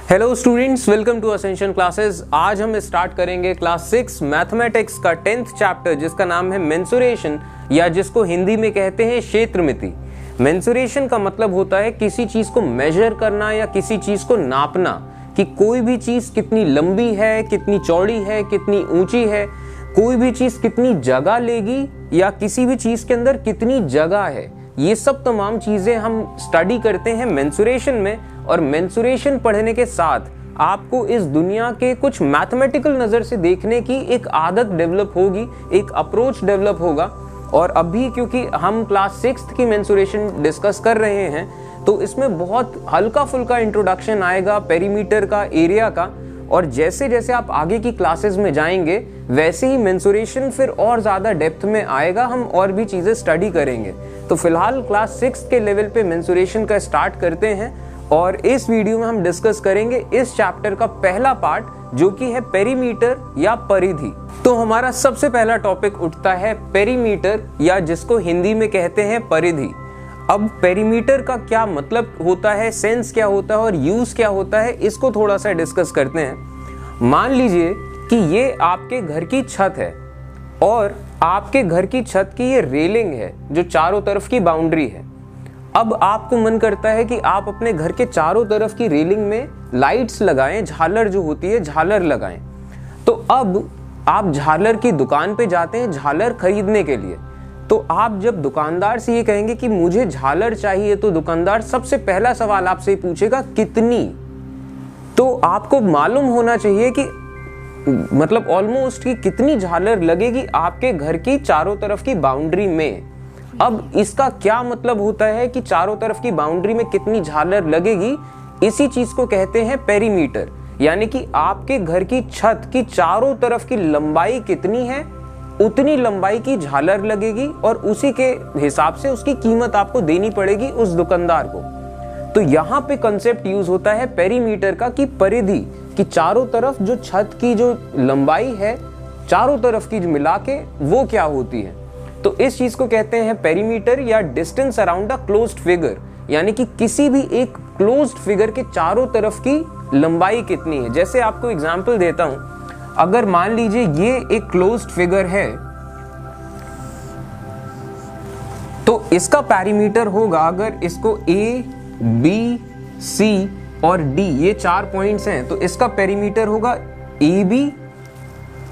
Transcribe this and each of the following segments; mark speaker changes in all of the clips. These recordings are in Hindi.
Speaker 1: Hello students, welcome to ascension classes. आज हम स्टार्ट करेंगे क्लास 6 मैथमेटिक्स का 10th चैप्टर जिसका नाम है मेंसुरेशन, या जिसको हिंदी में कहते हैं क्षेत्रमिति। मेंसुरेशन का मतलब होता है किसी चीज को मेजर करना या किसी चीज को नापना, कि कोई भी चीज कितनी लंबी है, कितनी चौड़ी है, कितनी ऊंची है, कोई भी चीज कितनी जगह लेगी या किसी भी चीज के अंदर कितनी जगह है। ये सब तमाम चीजें हम स्टडी करते हैं मेंसुरेशन में। और मेंसुरेशन पढ़ने के साथ आपको इस दुनिया के कुछ मैथमेटिकल नजर से देखने की एक आदत डेवलप होगी, एक अप्रोच डेवलप होगा। और अभी क्योंकि हम क्लास 6 की मेंसुरेशन डिस्कस कर रहे हैं, तो इसमें बहुत हल्का फुल्का इंट्रोडक्शन आएगा पेरीमीटर का, एरिया का। और जैसे जैसे आप आगे की क्लासेस में जाएंगे वैसे ही मेंसुरेशन फिर और ज्यादा डेप्थ में आएगा, हम और भी चीजें स्टडी करेंगे। तो फिलहाल क्लास 6 के लेवल पे मेंसुरेशन का स्टार्ट करते हैं और इस वीडियो में हम डिस्कस करेंगे इस चैप्टर का पहला पार्ट, जो कि है पेरीमीटर या परिधि। तो हमारा सबसे पहला टॉपिक उठता है पेरीमीटर, या जिसको हिंदी में कहते हैं परिधि। अब पेरीमीटर का क्या मतलब होता है, सेंस क्या होता है और यूज क्या होता है, इसको थोड़ा सा डिस्कस करते हैं। मान लीजिए कि ये आपके घर की छत है और आपके घर की छत की ये रेलिंग है जो चारों तरफ की बाउंड्री है। अब आपको मन करता है कि आप अपने घर के चारों तरफ की रेलिंग में लाइट्स लगाएं, झालर जो होती है झालर लगाएं। तो अब आप झालर की दुकान पे जाते हैं झालर खरीदने के लिए। तो आप जब दुकानदार से ये कहेंगे कि मुझे झालर चाहिए, तो दुकानदार सबसे पहला सवाल आपसे पूछेगा कितनी। तो आपको मालूम होना चाहिए कि मतलब ऑलमोस्ट कि कितनी झालर लगेगी आपके घर की चारों तरफ की बाउंड्री में। अब इसका क्या मतलब होता है कि चारों तरफ की बाउंड्री में कितनी झालर लगेगी, इसी चीज को कहते हैं पेरीमीटर। यानी कि आपके घर की छत की चारों तरफ की लंबाई कितनी है, उतनी लंबाई की झालर लगेगी और उसी के हिसाब से उसकी कीमत आपको देनी पड़ेगी उस दुकानदार को। तो यहाँ पे कंसेप्ट यूज होता है पेरीमीटर का, कि परिधि कि चारों तरफ जो छत की जो लंबाई है चारों तरफ की मिला के वो क्या होती है। तो इस चीज को कहते हैं पेरीमीटर या distance around a closed figure. यानी कि किसी भी एक क्लोज्ड फिगर के चारों तरफ की लंबाई कितनी है। जैसे आपको एग्जांपल देता हूं, अगर मान लीजिए ये एक क्लोज्ड फिगर है, तो इसका पेरीमीटर होगा, अगर इसको ए, बी, सी और डी ये 4 पॉइंट्स हैं, तो इसका पेरीमीटर होगा ए बी,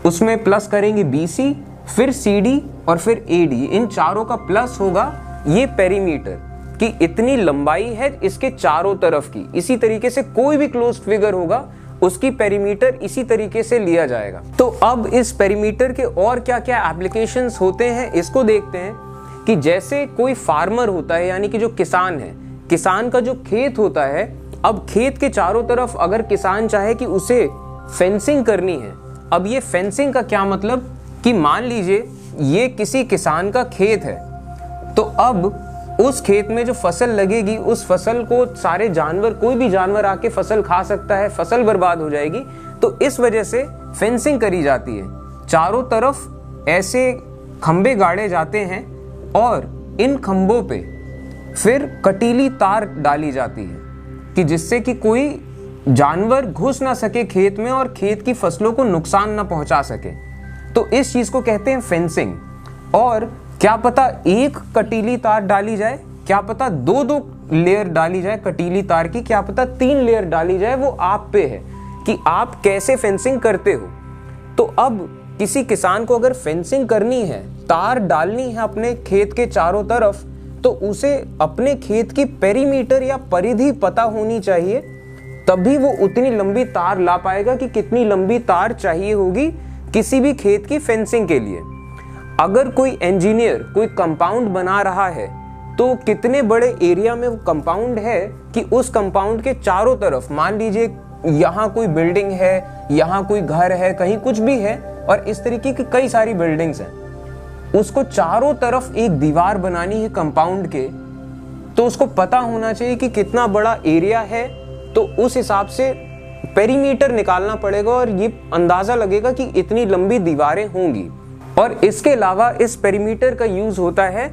Speaker 1: उसमें प्लस करेंगे बी सी, फिर सी डी और फिर ए डी, इन चारों का प्लस होगा ये पेरीमीटर, कि इतनी लंबाई है इसके चारों तरफ की। इसी तरीके से कोई भी क्लोज्ड फिगर होगा उसकी पेरीमीटर इसी तरीके से लिया जाएगा। तो अब इस पेरीमीटर के और क्या क्या एप्लीकेशंस होते हैं इसको देखते हैं। कि जैसे कोई फार्मर होता है, यानी कि जो किसान है, किसान का जो खेत होता है, अब खेत के चारों तरफ अगर किसान चाहे कि उसे फेंसिंग करनी है। अब ये फेंसिंग का क्या मतलब, कि मान लीजिए ये किसी किसान का खेत है, तो अब उस खेत में जो फसल लगेगी उस फसल को सारे जानवर, कोई भी जानवर आके फसल खा सकता है, फसल बर्बाद हो जाएगी। तो इस वजह से फेंसिंग करी जाती है, चारों तरफ ऐसे खंबे गाड़े जाते हैं और इन खंबों पे फिर कटीली तार डाली जाती है, कि जिससे कि कोई जानवर घुस ना सके खेत में और खेत की फसलों को नुकसान ना पहुंचा सके। तो इस चीज को कहते हैं फेंसिंग। और क्या पता एक कटीली तार डाली जाए, क्या पता 2-2 लेयर डाली जाए कटीली तार की, क्या पता 3 लेयर डाली जाए, वो आप पे है कि आप कैसे फेंसिंग करते हो। तो अब किसी किसान को अगर फेंसिंग करनी है, तार डालनी है अपने खेत के चारों तरफ, तो उसे अपने खेत की पेरीमीटर या परिधि पता होनी चाहिए, तभी वो उतनी लंबी तार ला पाएगा कि कितनी लंबी तार चाहिए होगी किसी भी खेत की फेंसिंग के लिए। अगर कोई इंजीनियर कोई कंपाउंड बना रहा है, तो कितने बड़े एरिया में वो कंपाउंड है कि उस कंपाउंड के चारों तरफ, मान लीजिए यहाँ कोई बिल्डिंग है, यहाँ कोई घर है, कहीं कुछ भी है, और इस तरीके की कई सारी बिल्डिंग्स हैं, उसको चारों तरफ एक दीवार बनानी है कंपाउंड के, तो उसको पता होना चाहिए कि कितना बड़ा एरिया है। तो उस हिसाब से पेरीमीटर निकालना पड़ेगा और ये अंदाजा लगेगा कि इतनी लंबी दीवारें होंगी। और इसके अलावा इस पेरीमीटर का यूज होता है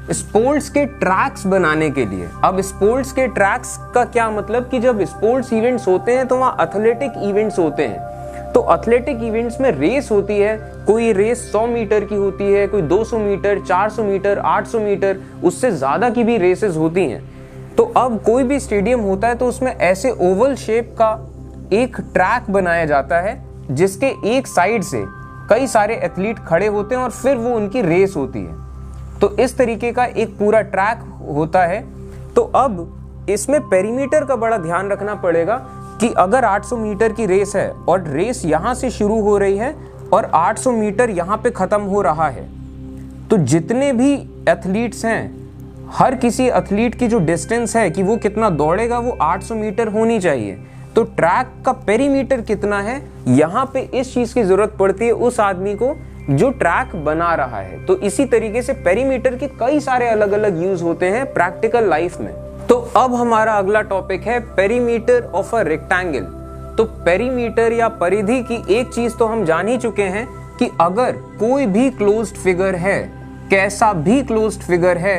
Speaker 1: स्पोर्ट्स के ट्रैक्स बनाने के लिए। अब स्पोर्ट्स के ट्रैक्स का क्या मतलब कि जब स्पोर्ट्स इवेंट्स होते हैं तो वहाँ एथलेटिक इवेंट्स होते हैं। तो एथलेटिक इवेंट्स में रेस होती है, कोई रेस 100 मीटर की होती है, कोई 200 मीटर, 400 मीटर, 800 मीटर, उससे ज़्यादा की भी रेसेस होती हैं। तो अब कोई भी स्टेडियम होता है तो उसमें ऐसे ओवल शेप का एक ट्रैक बनाया जाता है जिसके एक साइड से कई सारे एथलीट खड़े होते हैं और फिर वो उनकी रेस होती है। तो इस तरीके का एक पूरा ट्रैक होता है। तो अब इसमें पेरीमीटर का बड़ा ध्यान रखना पड़ेगा कि अगर 800 मीटर की रेस है और रेस यहाँ से शुरू हो रही है और 800 मीटर यहाँ पे ख़त्म हो रहा है, तो जितने भी एथलीट्स हैं, हर किसी एथलीट की जो डिस्टेंस है कि वो कितना दौड़ेगा वो 800 मीटर होनी चाहिए। तो ट्रैक का पेरीमीटर कितना है, यहाँ पे इस चीज़ की ज़रूरत पड़ती है उस आदमी को जो ट्रैक बना रहा है। तो इसी तरीके से पेरीमीटर के कई सारे अलग अलग यूज होते हैं प्रैक्टिकल लाइफ में। तो अब हमारा अगला टॉपिक है पेरीमीटर ऑफ अ रेक्टेंगल। तो पेरीमीटर या परिधि की एक चीज तो हम जान ही चुके हैं कि अगर कोई भी क्लोज्ड फिगर है, कैसा भी क्लोज्ड फिगर है,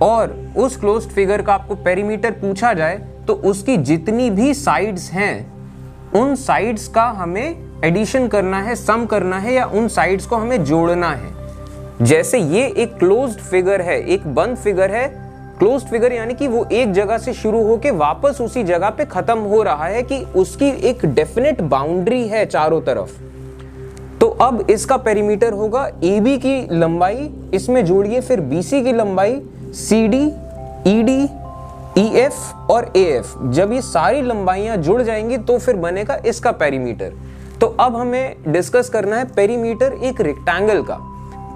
Speaker 1: और उस क्लोज्ड फिगर का आपको पेरीमीटर पूछा जाए तो उसकी जितनी भी साइड्स हैं उन साइड्स का हमें एडिशन करना है, सम करना है, या उन साइड्स को हमें जोड़ना है। जैसे ये एक क्लोज्ड फिगर है, एक बंद फिगर है। क्लोज्ड फिगर यानी कि वो एक जगह से शुरू होके वापस उसी जगह पे खत्म हो रहा है, कि उसकी एक डेफिनेट बाउंड्री है चारों तरफ। तो अब इसका पेरीमीटर होगा AB की लंबाई, इसमें जोड़िए फिर BC की लंबाई, CD, ED, EF और AF। जब ये सारी लंबाइयां जुड़ जाएंगी तो फिर बनेगा इसका पेरीमीटर। तो अब हमें डिस्कस करना है पेरीमीटर एक रेक्टेंगल का।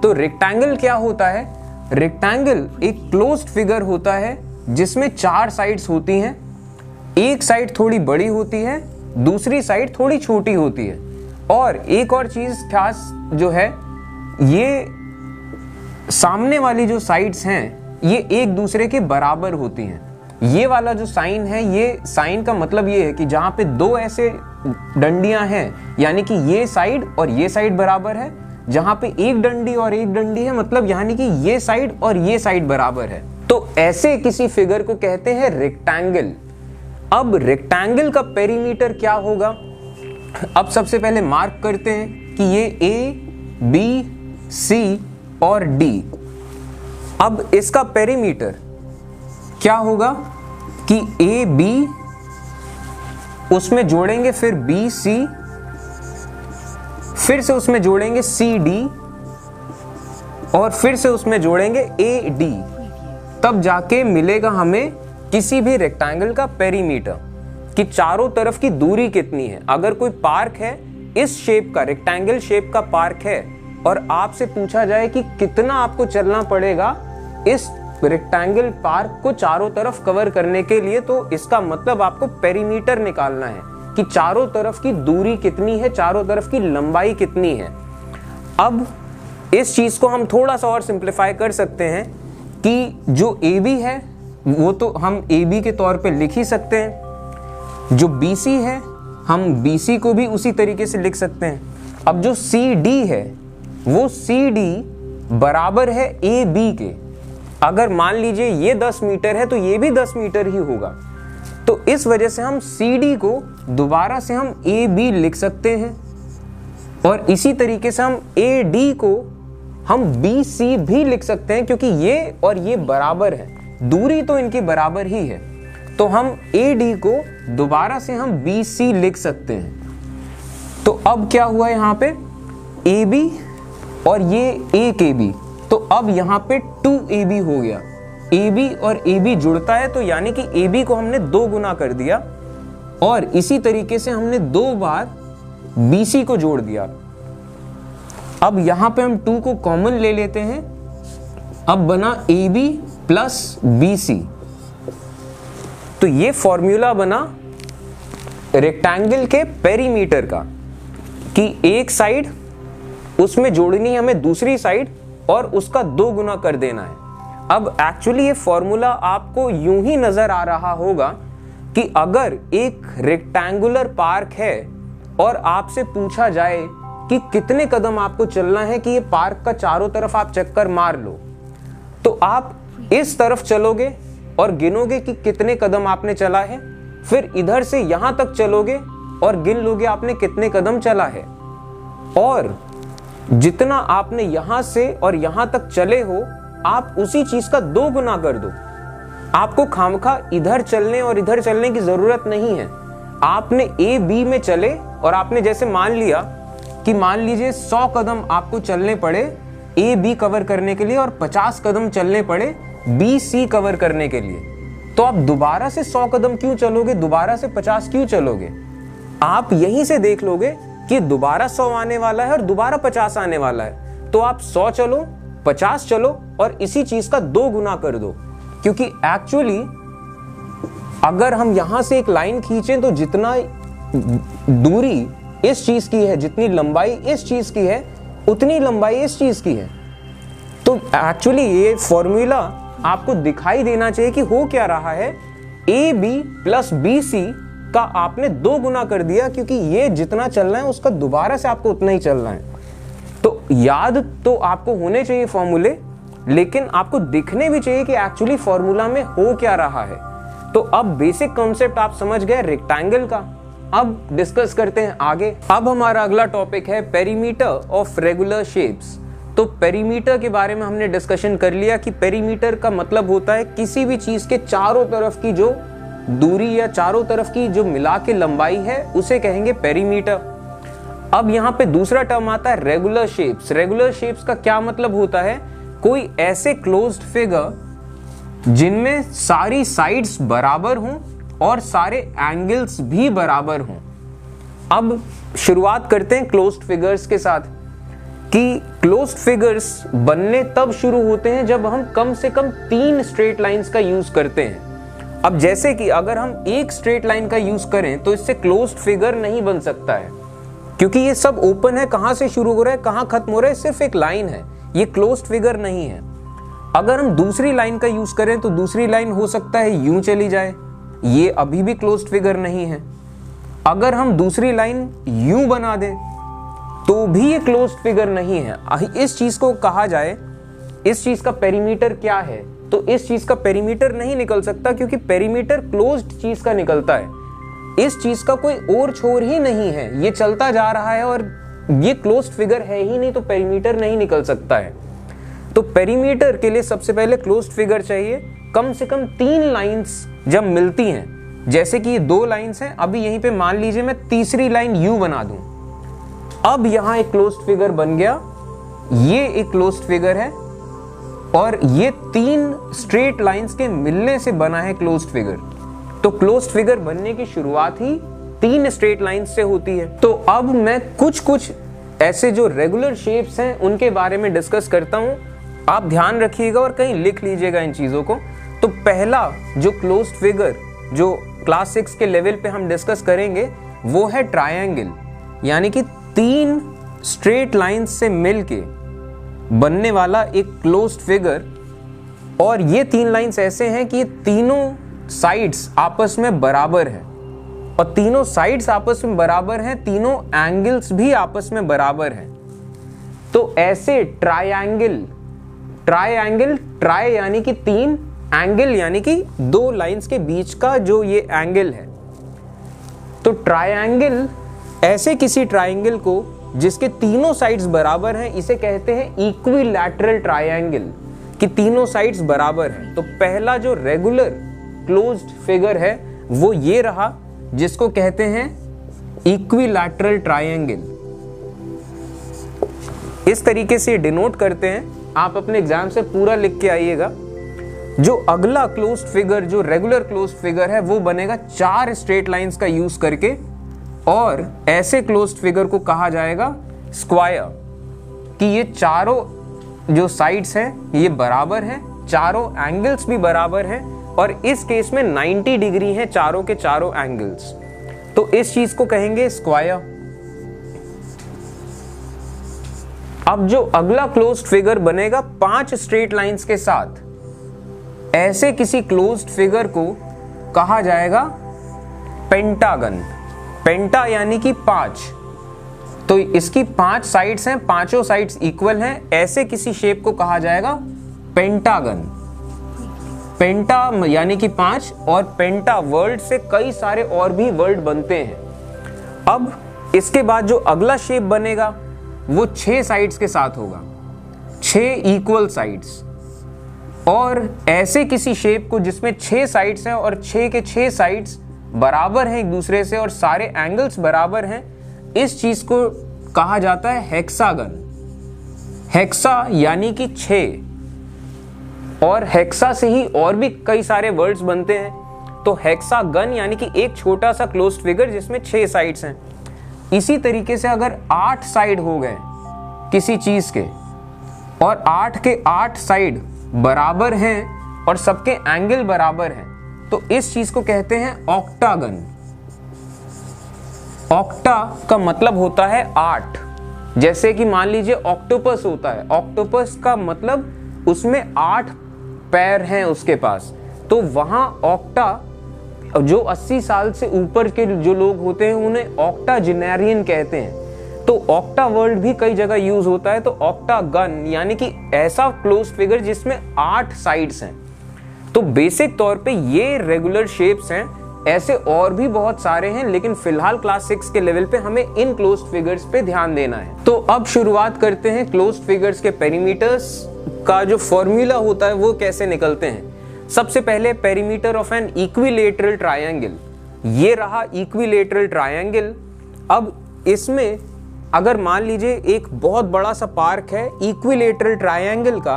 Speaker 1: तो रेक्टेंगल क्या होता है? रेक्टेंगल एक क्लोज्ड फिगर होता है जिसमें 4 साइड्स होती हैं। एक साइड थोड़ी बड़ी होती है, दूसरी साइड थोड़ी छोटी होती है, और एक और चीज खास जो है, ये सामने वाली जो साइड्स हैं ये एक दूसरे के बराबर होती हैं। ये वाला जो साइन है, ये साइन का मतलब ये है कि जहां पे दो ऐसे डंडियां हैं, यानी कि ये साइड और ये साइड बराबर है। जहां पे एक डंडी और एक डंडी है, मतलब यानी कि ये साइड और ये साइड बराबर है। तो ऐसे किसी फिगर को कहते हैं रेक्टेंगल। अब रेक्टेंगल का पेरीमीटर क्या होगा? अब सबसे पहले मार्क करते हैं कि ये A, B, C और D। अब इसका पेरीमीटर क्या होगा कि A, B, उसमें जोड़ेंगे फिर B, C, फिर से उसमें जोड़ेंगे C, D, और फिर से उसमें जोड़ेंगे A, D। तब जाके मिलेगा हमें किसी भी रेक्टेंगल का पेरीमीटर कि चारों तरफ की दूरी कितनी है। अगर कोई पार्क है इस शेप का, रेक्टेंगल शेप का पार्क है, और आपसे पूछा जाए कि कितना आपको चलना पड़ेगा इस रेक्टेंगल पार्क को चारों तरफ कवर करने के लिए, तो इसका मतलब आपको पेरीमीटर निकालना है कि चारों तरफ की दूरी कितनी है, चारों तरफ की लंबाई कितनी है। अब इस चीज को हम थोड़ा सा और सिंप्लीफाई कर सकते हैं कि जो AB है वो तो हम AB के तौर पे लिख ही सकते हैं, जो BC है हम BC को भी उसी तरीके से लिख सकते हैं। अब जो CD है वो CD बराबर है AB के। अगर मान लीजिए ये 10 मीटर है तो ये भी 10 मीटर ही होगा। तो इस वजह से हम CD को दोबारा से हम AB लिख सकते हैं, और इसी तरीके से हम AD को हम BC भी लिख सकते हैं, क्योंकि ये और ये बराबर है, दूरी तो इनकी बराबर ही है। तो हम AD को दोबारा से हम BC लिख सकते हैं। तो अब क्या हुआ यहाँ पे, AB और ये एक AB, तो अब यहाँ पे 2AB हो गया। AB और AB जुड़ता है तो यानी कि AB को हमने 2 गुना कर दिया, और इसी तरीके से हमने 2 बार BC को जोड़ दिया। अब यहाँ पे हम 2 को कॉमन ले लेते हैं, अब बना AB प्लस BC। तो ये फॉर्मूला बना रेक्टेंगल के पेरीमीटर का कि एक साइड उसमें जोड़नी है हमें दूसरी साइड और उसका 2 गुना कर देना है। अब एक्चुअली ये फॉर्मूला आपको यूं ही नजर आ रहा होगा कि अगर एक रेक्टेंगुलर पार्क है और आपसे पूछा जाए कि कितने कदम आपको चलना है कि ये पार्क का चारों तरफ आप चक्कर मार लो, तो आप इस तरफ चलोगे और गिनोगे कि कितने कदम आपने चला है, फिर इधर से यहां तक चलोगे और गिन लोगे आपने कितने कदम चला है, और जितना आपने यहां से और यहां तक चले हो आप उसी चीज का 2 गुना कर दो। आपको खामखा इधर चलने और इधर चलने की जरूरत नहीं है। आपने ए बी में चले और आपने जैसे मान लिया कि मान लीजिए 100 कदम आपको चलने पड़े ए बी कवर करने के लिए और 50 कदम चलने पड़े बी सी कवर करने के लिए, तो आप दोबारा से 100 कदम क्यों चलोगे, दोबारा से 50 क्यों चलोगे? आप यहीं से देख लोगे कि दोबारा 100 आने वाला है और दोबारा 50 आने वाला है, तो आप 100 चलो, 50 चलो और इसी चीज का 2 गुना कर दो। क्योंकि एक्चुअली अगर हम यहां से एक लाइन खींचें तो जितना दूरी इस चीज की है, जितनी लंबाई इस चीज की है, उतनी लंबाई इस चीज की है। तो एक्चुअली ये फॉर्मूला आपको दिखाई देना चाहिए कि हो क्या रहा है। A B plus B C का आपने 2 गुना कर दिया, क्योंकि ये जितना चलना है उसका दोबारा से आपको उतना ही चलना है। तो याद तो आपको होने चाहिए फॉर्मूले, लेकिन आपको दिखने भी चाहिए कि एक्चुअली फॉर्मूला में हो क्या रहा है। तो अब बेसिक कॉन्सेप्ट आप समझ गए रेक्टेंगल का। अब डिस्कस करते हैं आगे। अब हमारा अगला टॉपिक है पेरीमीटर ऑफ रेगुलर शेप्स। तो पेरीमीटर के बारे में हमने डिस्कशन कर लिया कि पेरीमीटर का मतलब होता है किसी भी चीज के चारों तरफ की जो दूरी या चारों तरफ की जो मिला के लंबाई है उसे कहेंगे पेरीमीटर। अब यहाँ पे दूसरा टर्म आता है रेगुलर शेप्स। रेगुलर शेप्स का क्या मतलब होता है? कोई ऐसे क्लोज्ड फिगर जिनमें सारी साइड्स बराबर हों और सारे एंगल्स भी बराबर हों। अब शुरुआत करते हैं क्लोज्ड फिगर्स के साथ कि क्लोज्ड फिगर्स बनने तब शुरू होते हैं जब हम कम से कम 3 स्ट्रेट लाइंस का यूज करते हैं। अब जैसे कि अगर हम एक स्ट्रेट लाइन का यूज करें तो इससे क्लोज्ड फिगर नहीं बन सकता है, क्योंकि ये सब ओपन है, कहां से शुरू हो रहा है कहां खत्म हो रहा है, सिर्फ एक लाइन है, ये क्लोज्ड फिगर नहीं है। अगर हम दूसरी लाइन का यूज करें तो दूसरी लाइन हो सकता है यूं चली जाए, ये अभी भी क्लोज्ड फिगर नहीं है। अगर हम दूसरी लाइन यूं बना दें तो भी ये क्लोज्ड फिगर नहीं है। इस चीज को कहा जाए, इस चीज का पेरीमीटर क्या है, तो इस चीज का पेरीमीटर नहीं निकल सकता, क्योंकि पेरीमीटर क्लोज्ड चीज का निकलता है। इस चीज का कोई और छोर ही नहीं है, ये चलता जा रहा है और ये क्लोज्ड फिगर है ही नहीं, तो पेरीमीटर नहीं निकल सकता है। तो पेरीमीटर के लिए सबसे पहले क्लोज्ड फिगर चाहिए। कम से कम 3 लाइंस जब मिलती हैं, जैसे कि ये 2 लाइंस हैं, अभी यहीं पे मान लीजिए मैं तीसरी लाइन यू बना दूं, अब यहां एक क्लोज्ड फिगर बन गया, ये एक क्लोज्ड फिगर है और ये 3 स्ट्रेट लाइंस के मिलने से बना है क्लोज्ड फिगर। तो क्लोज्ड फिगर बनने की शुरुआत ही 3 स्ट्रेट लाइंस से होती है। तो अब मैं कुछ ऐसे जो रेगुलर शेप्स हैं उनके बारे में डिस्कस करता हूं। आप ध्यान रखिएगा और कहीं लिख लीजिएगा इन चीजों को। तो पहला जो क्लोज्ड फिगर जो क्लास 6 के लेवल पे हम डिस्कस करेंगे वो है ट्रायंगल, यानी कि 3 स्ट्रेट लाइंस से मिलके बनने वाला एक क्लोज्ड फिगर। और ये 3 लाइंस ऐसे हैं कि ये तीनों साइड्स आपस में बराबर है, और तीनों साइड्स आपस में बराबर हैं, तीनों एंगल्स भी आपस में बराबर हैं। तो ऐसे ट्रायंगल ट्राई यानी कि 3, एंगल यानी कि 2 लाइंस के बीच का जो ये एंगल है। तो ट्रायंगल, ऐसे किसी ट्रायंगल को जिसके तीनों साइड्स बराबर हैं, इसे कहते हैं इक्विलैटरल ट्रायंगल, कि तीनों साइड्स बराबर हैं। तो पहला जो रेगुलर क्लोज्ड फिगर है वो ये रहा, जिसको कहते हैं इक्विलैटरल ट्रायंगल। इस तरीके से डिनोट करते हैं। आप अपने एग्जाम से पूरा लिख के आइएगा। जो अगला क्लोज्ड फिगर, जो रेगुलर क्लोज्ड फिगर है, वो बनेगा 4 स्ट्रेट लाइंस का यूज करके, और ऐसे क्लोज्ड फिगर को कहा जाएगा स्क्वायर, कि ये चारों जो साइड्स हैं ये बराबर हैं, चारों एंगल्स भी बराबर हैं, और इस केस में 90 डिग्री हैं चारों के चारों एंगल्स। तो इस चीज को कहेंगे स्क्वायर। अब जो अगला क्लोज्ड फिगर बनेगा 5 स्ट्रेट लाइंस के साथ, ऐसे किसी क्लोज्ड फिगर को कहा जाएगा पेंटागन। पेंटा यानी कि 5, तो इसकी 5 साइड्स हैं, पांचों साइड्स इक्वल हैं, ऐसे किसी शेप को कहा जाएगा पेंटागन। पेंटा यानी कि 5 और पेंटा वर्ड से कई सारे और भी वर्ड बनते हैं। अब इसके बाद जो अगला शेप बनेगा वो 6 साइड्स के साथ होगा, 6 इक्वल साइड्स। और ऐसे किसी शेप को जिसमें 6 साइड्स हैं और 6 के 6 साइड्स बराबर हैं एक दूसरे से और सारे एंगल्स बराबर हैं, इस चीज को कहा जाता है हेक्सागन। हेक्सा यानी कि 6, और हेक्सा से ही और भी कई सारे वर्ड्स बनते हैं। तो हेक्सागन यानी कि एक छोटा सा क्लोज्ड फिगर जिसमें 6 साइड्स हैं। इसी तरीके से अगर 8 साइड हो गए किसी चीज के और 8 के 8 साइड बराबर हैं और सबके एंगल बराबर हैं, तो इस चीज को कहते हैं ऑक्टागन। ऑक्टा का मतलब होता है 8। जैसे कि मान लीजिए ऑक्टोपस होता है, ऑक्टोपस का मतलब उसमें 8 पैर हैं उसके पास, तो वहां ऑक्टा, जो 80 साल से ऊपर के जो लोग होते हैं उन्हें ऑक्टाजेनेरियन कहते हैं। तो ऑक्टा वर्ड भी कई जगह यूज होता है। तो ऑक्टागन यानी कि ऐसा क्लोज फिगर जिसमें 8 साइड्स हैं। तो बेसिक तौर पे ये रेगुलर शेप्स हैं। ऐसे और भी बहुत सारे हैं, लेकिन फिलहाल क्लास 6 के लेवल पे हमें इन क्लोज्ड फिगर्स पे ध्यान देना है। तो अब शुरुआत करते हैं क्लोज्ड फिगर्स के पेरीमीटर्स का जो फॉर्मूला होता है वो कैसे निकलते हैं। सबसे पहले perimeter of an equilateral triangle, ये रहा इक्विलेटरल ट्रायंगल। अब इसमें अगर मान लीजिए एक बहुत बड़ा सा पार्क है इक्विलेटरल ट्रायंगल का,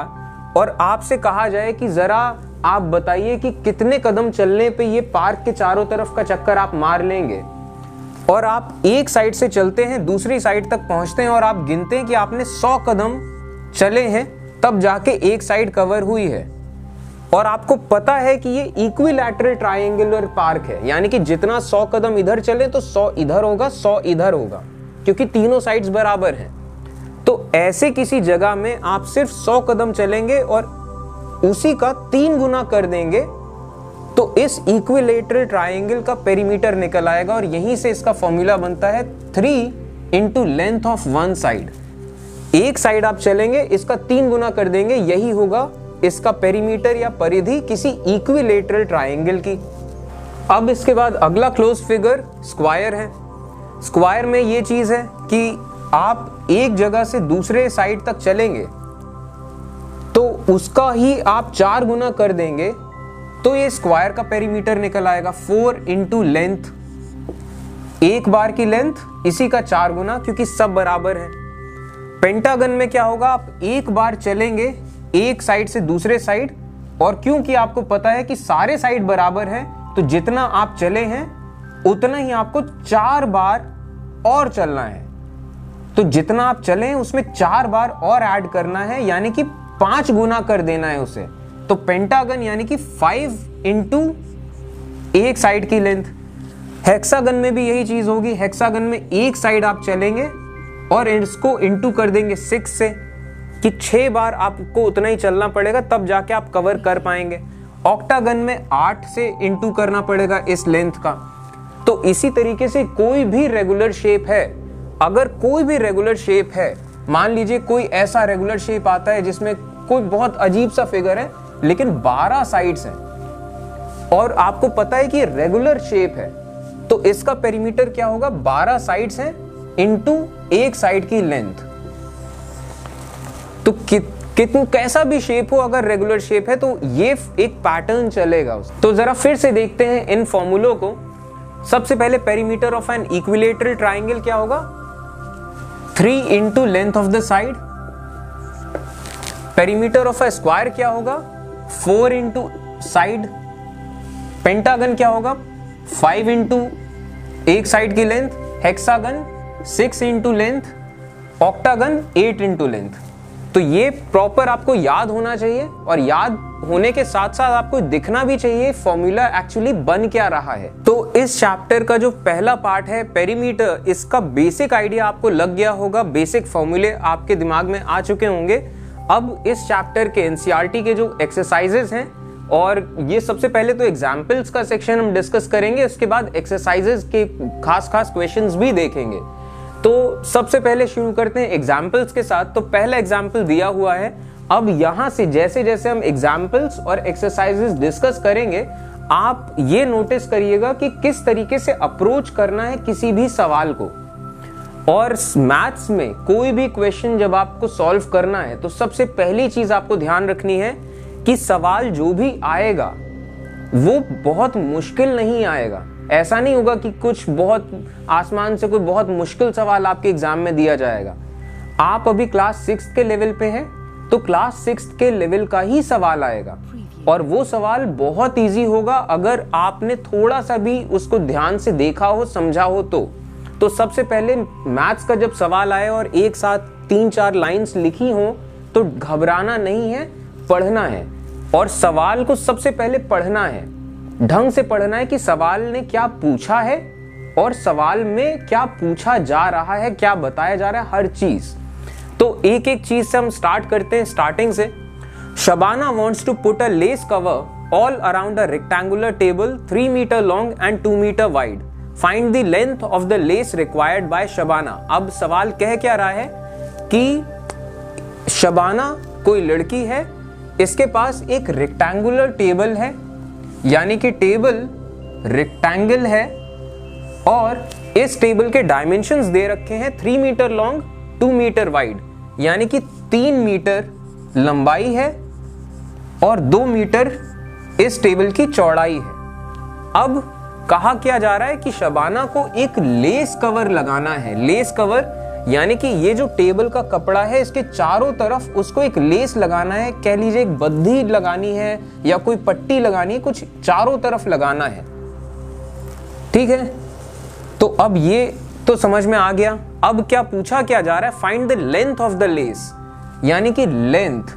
Speaker 1: और आपसे कहा जाए कि जरा आप बताइए कि कितने कदम चलने पे ये पार्क के चारों तरफ का चक्कर आप मार लेंगे, और आप एक साइड से चलते हैं दूसरी साइड तक पहुंचते हैं और आप गिनते हैं कि आपने 100 कदम चले हैं, तब जाके एक साइड कवर हुई है। और आपको पता है कि ये इक्विलैटरल ट्रायंगुलर पार्क है, यानी कि जितना 100 कदम इधर चले तो 100 इधर होगा, 100 इधर होगा, क्योंकि तीनों साइड्स बराबर हैं। तो ऐसे किसी जगह में आप सिर्फ 100 कदम चलेंगे और उसी का 3 गुना कर देंगे, तो इस इक्विलेटरल ट्रायंगल का पेरीमीटर निकल आएगा। और यहीं से इसका फॉर्मूला बनता है 3 इंटू लेंथ ऑफ 1 साइड। एक साइड आप चलेंगे, इसका 3 गुना कर देंगे, यही होगा इसका पेरीमीटर या परिधि किसी इक्विलेटरल ट्रायंगल की। अब इसके बाद अगला क्लोज फिगर स्क्वायर है। स्क्वायर में ये चीज है कि आप एक जगह से दूसरे साइड तक चलेंगे तो उसका ही आप 4 गुना कर देंगे, तो ये स्क्वायर का पेरीमीटर निकल आएगा 4 इंटू लेंथ, एक बार की लेंथ, इसी का 4 गुना, क्योंकि सब बराबर है। पेंटागन में क्या होगा, आप एक बार चलेंगे एक साइड से दूसरे साइड, और क्योंकि आपको पता है कि सारे साइड बराबर है, तो जितना आप चले हैं उतना ही आपको 4 बार और चलना है। तो जितना आप चले हैं उसमें 4 बार और ऐड करना है, यानी कि 5 गुना कर देना है उसे। तो पेंटागन यानी कि 5 इंटू एक साइड की लेंथ। हेक्सागन में भी यही चीज होगी। हेक्सागन में एक साइड आप चलेंगे और इसको इंटू कर देंगे 6 से, कि 6 बार आपको उतना ही चलना पड़ेगा, तब जाके आप कवर कर पाएंगे। ऑक्टागन में 8 से इंटू करना पड़ेगा इस लेंथ का। तो इसी तरीके से कोई भी रेगुलर शेप है, अगर कोई भी रेगुलर शेप है, मान लीजिए कोई ऐसा रेगुलर शेप आता है जिसमें कोई बहुत अजीब सा फिगर है लेकिन 12 साइड्स हैं, और आपको पता है कि रेगुलर शेप है, तो इसका पेरीमीटर क्या होगा, 12 साइड्स हैं इंटू एक साइड की लेंथ। तो कैसा भी शेप हो, अगर रेगुलर शेप है तो ये एक पैटर्न चलेगा। तो जरा फिर से देखते हैं इन फॉर्मूलों को। सबसे पहले perimeter of an equilateral triangle क्या होगा, 3 into length of the side. Perimeter of A square क्या होगा, 4 इंटू साइड। पेंटागन क्या होगा, 5 इंटू एक साइड की length. Hexagon 6 into length. Octagon 8 into length. तो ये प्रॉपर आपको याद होना चाहिए, और याद होने के साथ साथ आपको दिखना भी चाहिए फॉर्मूला एक्चुअली बन क्या रहा है। तो इस चैप्टर का जो पहला पार्ट है पेरीमीटर, इसका बेसिक आइडिया आपको लग गया होगा, बेसिक फॉर्मूले आपके दिमाग में आ चुके होंगे। अब इस चैप्टर के एनसीईआरटी के जो एक्सरसाइजेस हैं, और ये सबसे पहले तो एग्जाम्पल्स का सेक्शन हम डिस्कस करेंगे, उसके बाद एक्सरसाइजेस के खास क्वेश्चंस भी देखेंगे। तो सबसे पहले शुरू करते हैं एग्जाम्पल्स के साथ। तो पहला एग्जाम्पल दिया हुआ है अब यहां से जैसे जैसे हम एग्जाम्पल्स और एक्सरसाइजेस डिस्कस करेंगे, आप ये नोटिस करिएगा कि किस तरीके से अप्रोच करना है किसी भी सवाल को। और मैथ्स में कोई भी क्वेश्चन जब आपको सॉल्व करना है तो सबसे पहली चीज आपको ध्यान रखनी है कि सवाल जो भी आएगा वो बहुत मुश्किल नहीं आएगा। ऐसा नहीं होगा कि कुछ बहुत आसमान से कोई बहुत मुश्किल सवाल आपके एग्जाम में दिया जाएगा। आप अभी क्लास 6 के लेवल पे हैं तो क्लास 6 के लेवल का ही सवाल आएगा और वो सवाल बहुत इजी होगा अगर आपने थोड़ा सा भी उसको ध्यान से देखा हो, समझा हो। तो सबसे पहले मैथ्स का जब सवाल आए और एक साथ 3-4 लाइंस लिखी हो तो घबराना नहीं है, पढ़ना है। और सवाल को सबसे पहले पढ़ना है, ढंग से पढ़ना है कि सवाल ने क्या पूछा है और सवाल में क्या पूछा जा रहा है, क्या बताया जा रहा है, हर चीज। तो एक एक चीज से हम स्टार्ट करते हैं। स्टार्टिंग से, Shabana wants to put a lace cover all around a rectangular table 3 meter long and 2 meter wide. Find the length of the lace required by Shabana. अब सवाल कह क्या रहा है कि शबाना कोई लड़की है, इसके पास एक रेक्टेंगुलर टेबल है, यानी कि टेबल रेक्टेंगल है और इस टेबल के डायमेंशंस दे रखे हैं 3 मीटर लॉन्ग 2 मीटर वाइड, यानी कि 3 मीटर लंबाई है और 2 मीटर इस टेबल की चौड़ाई है। अब कहा क्या जा रहा है कि शबाना को एक लेस कवर लगाना है। लेस कवर यानी कि ये जो टेबल का कपड़ा है इसके चारों तरफ उसको एक लेस लगाना है, कह लीजिए एक बद्धी लगानी है या कोई पट्टी लगानी है, कुछ चारों तरफ लगाना है। ठीक है, तो अब ये तो समझ में आ गया। अब क्या पूछा क्या जा रहा है, find the length of the less, यानी कि लेंथ,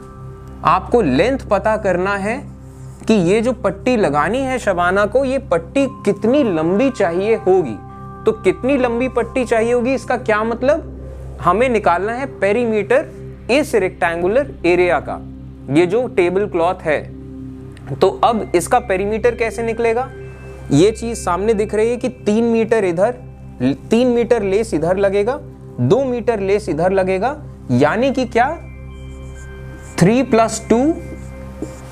Speaker 1: आपको लेंथ पता करना है कि ये जो पट्टी लगानी है शबाना को, ये पट्टी कितनी लंबी चाहिए होगी। तो कितनी लंबी पट्टी चाहिए होगी इसका क्या मतलब, हमें निकालना है पेरीमीटर इस रेक्टेंगुलर एरिया का, ये जो टेबल क्लॉथ है। तो अब इसका पेरीमीटर कैसे निकलेगा, ये चीज सामने दिख रही है कि 3 मीटर इधर, 3 मीटर लेस इधर लगेगा, 2 मीटर लेस इधर लगेगा, यानी कि क्या 3 + 2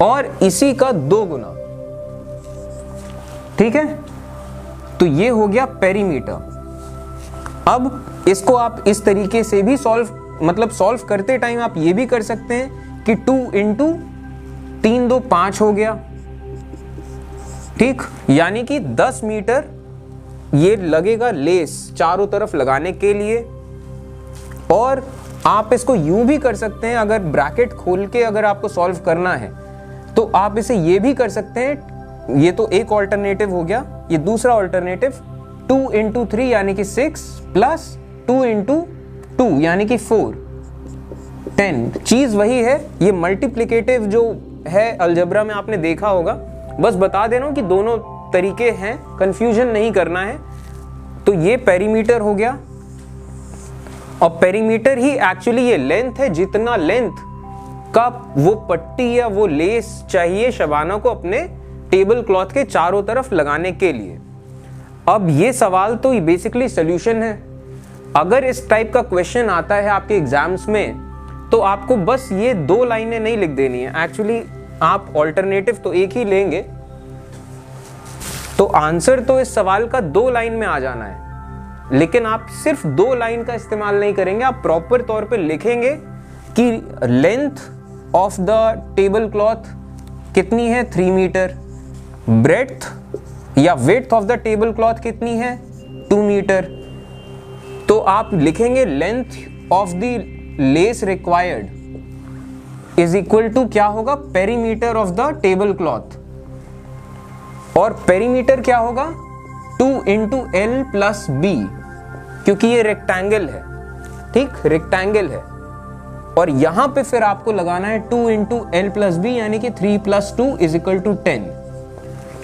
Speaker 1: और इसी का 2 गुना। ठीक है, तो ये हो गया पेरीमीटर। अब इसको आप इस तरीके से भी सॉल्व करते टाइम आप ये भी कर सकते हैं कि 2 × 3 2 5 हो गया। ठीक, यानी कि 10 मीटर ये लगेगा लेस चारों तरफ लगाने के लिए। और आप इसको यूं भी कर सकते हैं, अगर ब्रैकेट खोल के अगर आपको सॉल्व करना है तो आप इसे ये भी कर सकते हैं। ये तो एक ऑल्टरनेटिव हो गया, ये दूसरा ऑल्टरनेटिव 2 × 3 यानी कि 6 + 2 × 2 यानी कि 4 10। चीज वही है, ये मल्टीप्लिकेटिव जो है अलजेब्रा में आपने देखा होगा, बस बता दे रहा हूं कि दोनों तरीके हैं, कंफ्यूजन नहीं करना है। तो ये पेरीमीटर हो गया और पेरीमीटर ही एक्चुअली ये लेंथ है, जितना लेंथ का वो पट्टी या वो लेस चाहिए शबाना को अपने टेबल क्लॉथ के चारों तरफ लगाने के लिए। अब ये सवाल तो बेसिकली सॉल्यूशन है। अगर इस टाइप का क्वेश्चन आता है आपके एग्जाम्स में तो आपको बस ये 2 लाइनें नहीं लिख देनी है, एक्चुअली आप ऑल्टरनेटिव तो एक ही लेंगे, तो आंसर तो इस सवाल का 2 लाइन में आ जाना है। लेकिन आप सिर्फ 2 लाइन का इस्तेमाल नहीं करेंगे, आप प्रॉपर तौर पे लिखेंगे कि length of the tablecloth कितनी है 3 मीटर, ब्रेड्थ या width of the tablecloth कितनी है 2 मीटर। तो आप लिखेंगे length of the lace required is equal to क्या होगा, perimeter of the tablecloth. और पेरीमीटर क्या होगा 2 × L + B, क्योंकि ये रेक्टेंगल है। ठीक, रेक्टेंगल है। और यहां पे फिर आपको लगाना है 2 × L + B यानी कि 3 + 2 = 10।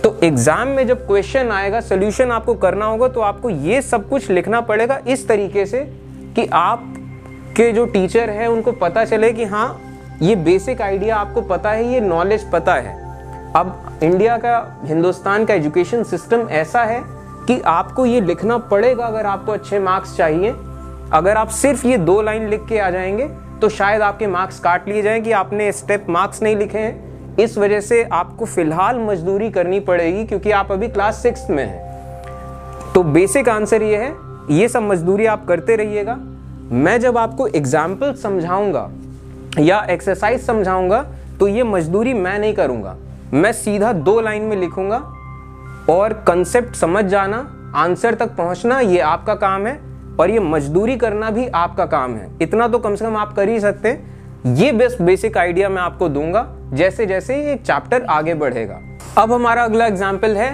Speaker 1: तो एग्जाम में जब क्वेश्चन आएगा, सॉल्यूशन आपको करना होगा, तो आपको ये सब कुछ लिखना पड़ेगा इस तरीके से कि आप के जो टीचर है उनको पता चले कि हाँ ये बेसिक आइडिया आपको पता है, ये नॉलेज पता है। अब इंडिया का, हिंदुस्तान का एजुकेशन सिस्टम ऐसा है कि आपको ये लिखना पड़ेगा अगर आपको अच्छे मार्क्स चाहिए। अगर आप सिर्फ ये 2 लाइन लिख के आ जाएंगे तो शायद आपके मार्क्स काट लिए जाएं कि आपने स्टेप मार्क्स नहीं लिखे हैं, इस वजह से आपको फिलहाल मजदूरी करनी पड़ेगी क्योंकि आप अभी क्लास 6 में हैं। तो बेसिक आंसर ये है, ये सब मजदूरी आप करते रहिएगा। मैं जब आपको एग्जाम्पल समझाऊंगा या एक्सरसाइज समझाऊंगा तो ये मजदूरी मैं नहीं करूंगा, मैं सीधा 2 लाइन में लिखूंगा और कंसेप्ट समझ जाना, आंसर तक पहुंचना ये आपका काम है और ये मजदूरी करना भी आपका काम है। इतना तो कम से कम आप कर ही सकते हैं। ये बेसिक आइडिया मैं आपको दूंगा जैसे जैसे ये चैप्टर आगे बढ़ेगा। अब हमारा अगला एग्जाम्पल है,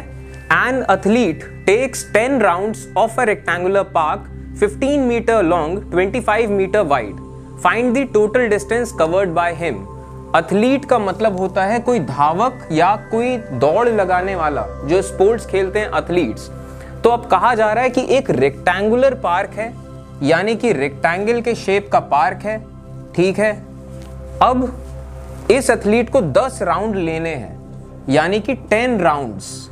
Speaker 1: an athlete takes 10 rounds of a rectangular park 15 metre long 25 metre wide, find the total distance covered by him. Athlete का मतलब होता है कोई धावक या कोई दौड़ लगाने वाला, जो स्पोर्ट्स खेलते हैं एथलीट्स। तो अब कहा जा रहा है कि एक रेक्टेंगुलर पार्क है, यानी कि रेक्टेंगल के शेप का पार्क है, ठीक है। अब इस एथलीट को 10 राउंड लेने हैं, यानी कि 10 राउंड्स।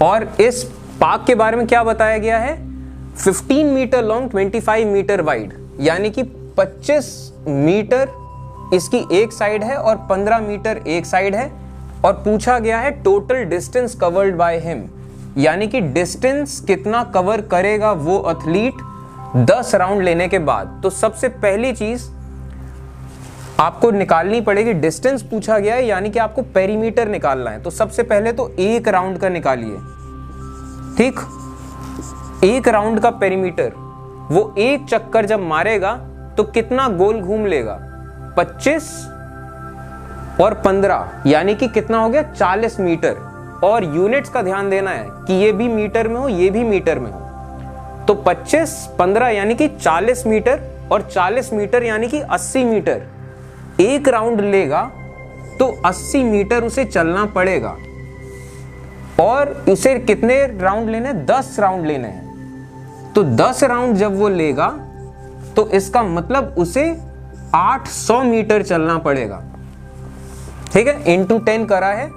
Speaker 1: और इस पार्क के बारे में क्या बताया गया है, 15 मीटर लॉन्ग 25 मीटर वाइड, यानी कि 25 मीटर इसकी एक साइड है और 15 मीटर एक साइड है। और पूछा गया है total distance covered by him, यानी कि डिस्टेंस कितना कवर करेगा वो एथलीट 10 राउंड लेने के बाद। तो सबसे पहली चीज आपको निकालनी पड़ेगी, डिस्टेंस पूछा गया है यानी कि आपको पेरीमीटर निकालना है। तो सबसे पहले तो 1 राउंड का निकालिए, ठीक। 1 राउंड का पेरीमीटर, वो एक चक्कर जब मारेगा तो कितना गोल घूम लेगा, 25 और 15, यानी कि कितना हो गया 40 मीटर। और यूनिट्स का ध्यान देना है कि ये भी मीटर में हो, ये भी मीटर में हो। तो 25 15 यानी कि 40 मीटर और 40 मीटर यानी कि 80 मीटर। 1 राउंड लेगा तो 80 मीटर उसे चलना पड़ेगा। और उसे कितने राउंड लेने हैं, 10 राउंड लेने हैं। तो 10 राउंड जब वो लेगा तो इसका मतलब उसे 800 मीटर चलना पड़ेगा, ठीक है। इंटू 10 करा है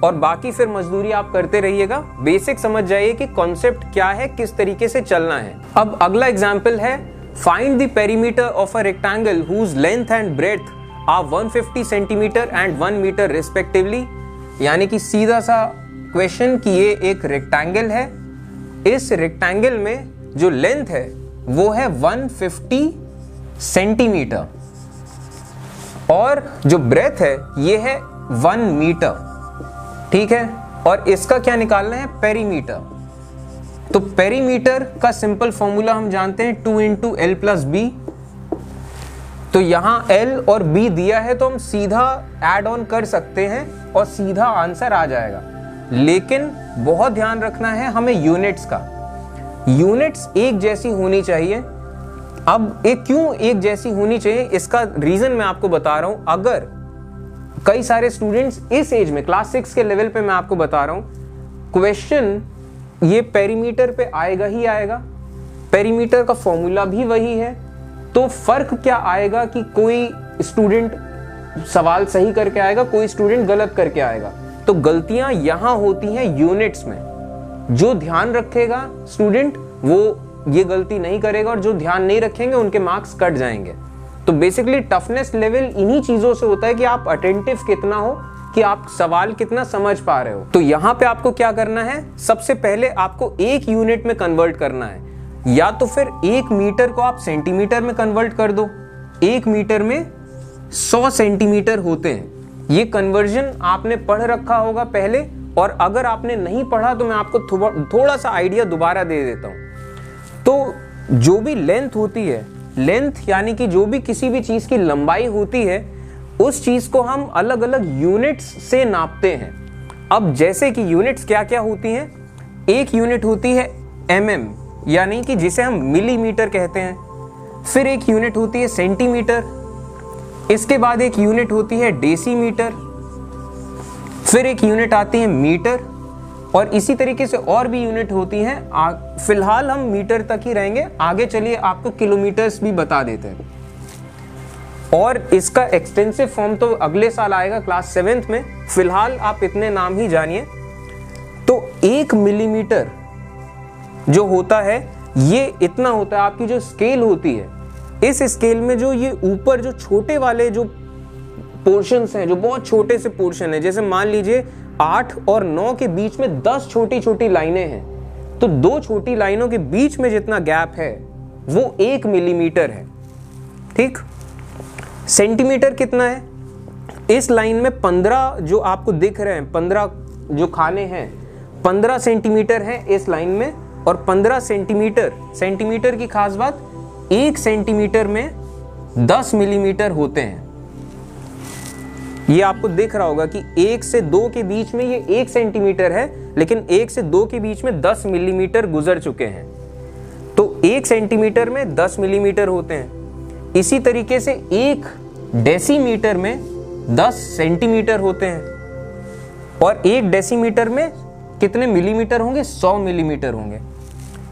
Speaker 1: और बाकी फिर मजदूरी आप करते रहिएगा। बेसिक समझ जाइए कि कॉन्सेप्ट क्या है, किस तरीके से चलना है। अब अगला एग्जाम्पल है, find the perimeter of a rectangle whose length and breadth are 150 centimetre and 1 metre respectively. यानी कि सीधा सा क्वेश्चन कि ये एक रेक्टेंगल है, इस रेक्टेंगल में जो लेंथ है वो है 150 सेंटीमीटर और जो ब्रेथ है ये है 1 मीटर, ठीक है। और इसका क्या निकालना है, पेरीमीटर। तो पेरीमीटर का सिंपल फॉर्मूला हम जानते हैं 2 × L + B। तो यहां L और B दिया है तो हम सीधा ऐड ऑन कर सकते हैं और सीधा आंसर आ जाएगा। लेकिन बहुत ध्यान रखना है हमें यूनिट्स का, यूनिट्स एक जैसी होनी चाहिए। अब एक क्यों एक जैसी होनी चाहिए, इसका रीजन मैं आपको बता रहा हूं। अगर कई सारे स्टूडेंट्स इस एज में क्लास 6 के लेवल पे मैं आपको बता रहा हूं, क्वेश्चन ये पेरीमीटर पे आएगा ही आएगा, पेरीमीटर का फॉर्मूला भी वही है। तो फर्क क्या आएगा कि कोई स्टूडेंट सवाल सही करके आएगा, कोई स्टूडेंट गलत करके आएगा। तो गलतियां यहां होती हैं यूनिट्स में। जो ध्यान रखेगा स्टूडेंट वो ये गलती नहीं करेगा और जो ध्यान नहीं रखेंगे उनके मार्क्स कट जाएंगे। तो बेसिकली टफनेस लेवल इन्हीं चीजों से होता है कि आप अटेंटिव कितना हो, कि आप सवाल कितना समझ पा रहे हो। तो यहाँ पे आपको क्या करना है, सबसे पहले आपको 1 यूनिट में कन्वर्ट करना है, या तो फिर 1 मीटर को आप सेंटीमीटर में कन्वर्ट कर दो। 1 मीटर में 100 सेंटीमीटर होते हैं। ये कन्वर्जन आपने पढ़ रखा होगा पहले, और अगर आपने नहीं पढ़ा तो मैं आपको थोड़ा सा आइडिया दोबारा दे देता हूं। तो जो भी लेंथ होती है, लेंथ यानी कि जो भी किसी भी चीज की लंबाई होती है, उस चीज को हम अलग अलग यूनिट्स से नापते हैं। अब जैसे कि यूनिट्स क्या क्या होती हैं, एक यूनिट होती है mm, यानी कि जिसे हम मिलीमीटर कहते हैं। फिर एक यूनिट होती है सेंटीमीटर, इसके बाद एक यूनिट होती है डेसीमीटर, फिर एक यूनिट आती है मीटर, और इसी तरीके से और भी यूनिट होती हैं। फिलहाल हम मीटर तक ही रहेंगे, आगे चलिए आपको किलोमीटर्स भी बता देते हैं। और इसका एक्सटेंसिव फॉर्म तो अगले साल आएगा क्लास 7th में, फिलहाल आप इतने नाम ही जानिए। तो 1 मिलीमीटर जो होता है ये इतना होता है, आपकी जो स्केल होती है इस स्केल में जो ये ऊपर जो छोटे वाले जो पोर्शंस हैं, जो बहुत छोटे से पोर्शन है, जैसे मान लीजिए 8 और 9 के बीच में 10 छोटी छोटी लाइनें हैं, तो 2 छोटी लाइनों के बीच में जितना गैप है वो 1 मिलीमीटर है। ठीक, सेंटीमीटर कितना है? इस लाइन में 15 जो आपको दिख रहे हैं, 15 जो खाने हैं, 15 सेंटीमीटर है इस लाइन में, और 15 सेंटीमीटर, सेंटीमीटर की खास बात 1 सेंटीमीटर में 10 मिलीमीटर होते हैं। ये आपको दिख रहा होगा कि 1 से 2 के बीच में ये 1 सेंटीमीटर है, लेकिन 1 से 2 के बीच में 10 मिलीमीटर गुजर चुके हैं, तो 1 सेंटीमीटर में 10 मिलीमीटर होते हैं। इसी तरीके से 1 डेसीमीटर में 10 सेंटीमीटर होते हैं, और 1 डेसीमीटर में कितने मिलीमीटर होंगे? 100 मिलीमीटर होंगे।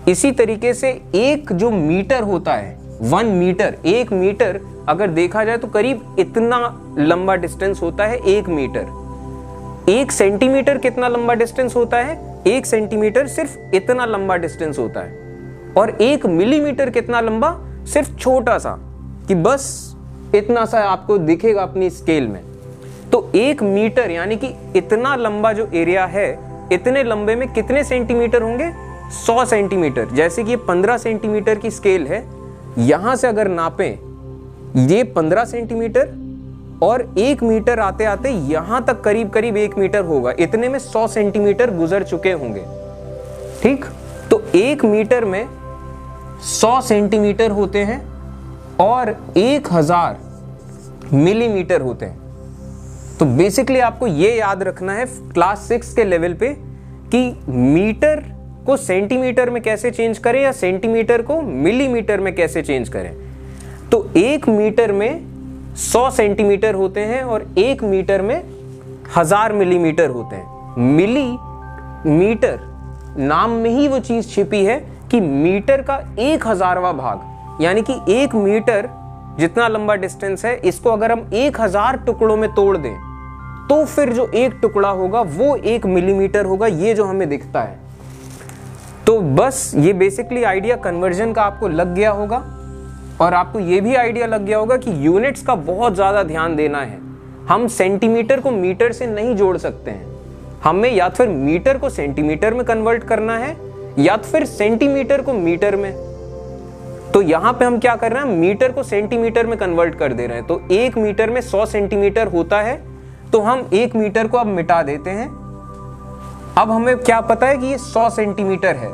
Speaker 1: इसी तरीके से एक जो मीटर होता है, 1 मीटर, 1 मीटर अगर देखा जाए तो करीब इतना लंबा डिस्टेंस होता है 1 मीटर। 1 सेंटीमीटर कितना लंबा डिस्टेंस होता है? 1 सेंटीमीटर सिर्फ इतना लंबा डिस्टेंस होता है। और 1 मिलीमीटर कितना लंबा? सिर्फ छोटा सा, कि बस इतना सा आपको दिखेगा अपनी स्केल में। तो 1 मीटर यानी कि इतना लंबा जो एरिया है, इतने लंबे में कितने सेंटीमीटर होंगे? 100 सेंटीमीटर। जैसे कि ये 15 सेंटीमीटर की स्केल है, यहां से अगर नापें ये 15 सेंटीमीटर, और 1 मीटर आते आते यहां तक करीब करीब 1 मीटर होगा, इतने में 100 सेंटीमीटर गुजर चुके होंगे। ठीक, तो 1 मीटर में 100 सेंटीमीटर होते हैं और 1000 मिलीमीटर होते हैं। तो बेसिकली आपको ये याद रखना है क्लास 6 के लेवल पे कि मीटर को सेंटीमीटर में कैसे चेंज करें या सेंटीमीटर को मिलीमीटर में कैसे चेंज करें। तो 1 मीटर में 100 सेंटीमीटर होते हैं और 1 मीटर में 1000 मिलीमीटर होते हैं। मिलीमीटर नाम में ही वो चीज छिपी है कि मीटर का 1000वां भाग, यानी कि 1 मीटर जितना लंबा डिस्टेंस है, इसको अगर हम 1000 टुकड़ों में तोड़ दें तो फिर जो एक टुकड़ा होगा वो 1 मिलीमीटर होगा, ये जो हमें दिखता है। तो बस ये बेसिकली आइडिया कन्वर्जन का आपको लग गया होगा, और आपको ये भी आइडिया लग गया होगा कि यूनिट्स का बहुत ज्यादा ध्यान देना है। हम सेंटीमीटर को मीटर से नहीं जोड़ सकते हैं, हमें या तो फिर मीटर को सेंटीमीटर में कन्वर्ट करना है या तो फिर सेंटीमीटर को मीटर में। तो यहां पे हम क्या कर रहे हैं? मीटर को सेंटीमीटर में कन्वर्ट कर दे रहे हैं। तो 1 मीटर में 100 सेंटीमीटर होता है, तो हम 1 मीटर को अब मिटा देते हैं। अब हमें क्या पता है कि ये 100 सेंटीमीटर है।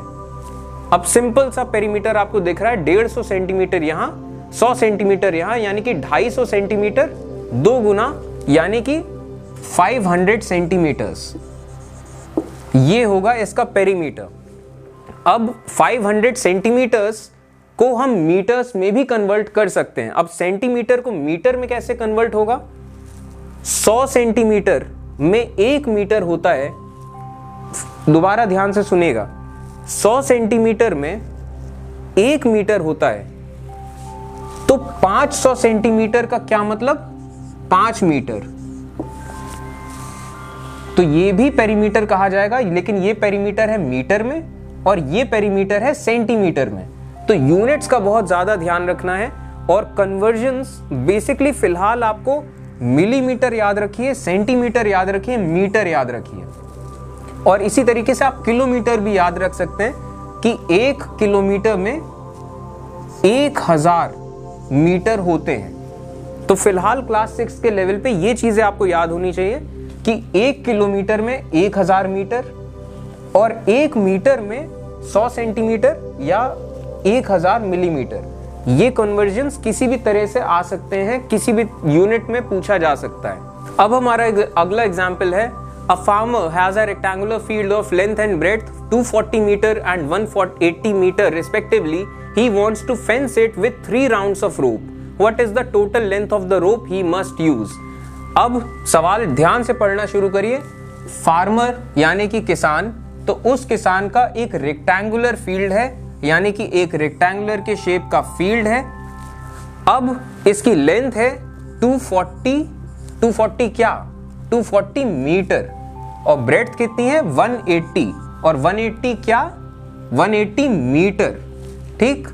Speaker 1: अब सिंपल सा पेरीमीटर आपको दिख रहा है, 150 सेंटीमीटर यहां, 100 सेंटीमीटर यहां, यानी कि 250 सेंटीमीटर 2 गुना, यानी कि 500 सेंटीमीटर्स, ये होगा इसका पेरीमीटर। अब 500 सेंटीमीटर्स को हम मीटर्स में भी कन्वर्ट कर सकते हैं। अब सेंटीमीटर को मीटर में कैसे कन्वर्ट होगा? 100 सेंटीमीटर में 1 मीटर होता है। दोबारा ध्यान से सुनिएगा, 100 सेंटीमीटर में 1 मीटर होता है, तो 500 सेंटीमीटर का क्या मतलब? 5 मीटर। तो ये भी पेरीमीटर कहा जाएगा, लेकिन ये पेरीमीटर है मीटर में और ये पेरीमीटर है सेंटीमीटर में। तो यूनिट्स का बहुत ज्यादा ध्यान रखना है, और कन्वर्जन्स बेसिकली फिलहाल आपको मिलीमीटर याद रखिए, सेंटीमीटर याद रखिए, मीटर याद रखिए, और इसी तरीके से आप किलोमीटर भी याद रख सकते हैं कि 1 किलोमीटर में 1000 मीटर होते हैं। तो फिलहाल क्लास 6 के लेवल पे ये चीजें आपको याद होनी चाहिए कि 1 किलोमीटर में 1000 मीटर, और 1 मीटर में 100 सेंटीमीटर या 1000 मिलीमीटर। ये कन्वर्जन्स किसी भी तरह से आ सकते हैं, किसी भी यूनिट में पूछा जा सकता है। अब हमारा अगला एग्जाम्पल है, A farmer has a rectangular field of length and breadth 240 meter and 180 meter respectively. He wants to fence it with 3 rounds of rope. What is the total length of the rope he must use? अब सवाल ध्यान से पढ़ना शुरू करिए। फार्मर यानी कि किसान, तो उस किसान का एक रेक्टेंगुलर फील्ड है, यानी कि एक रेक्टेंगुलर के शेप का फील्ड है। अब इसकी लेंथ है 240 क्या? 240 मीटर, और ब्रेड्थ कितनी है? 180, और 180 क्या? 180 मीटर। ठीक,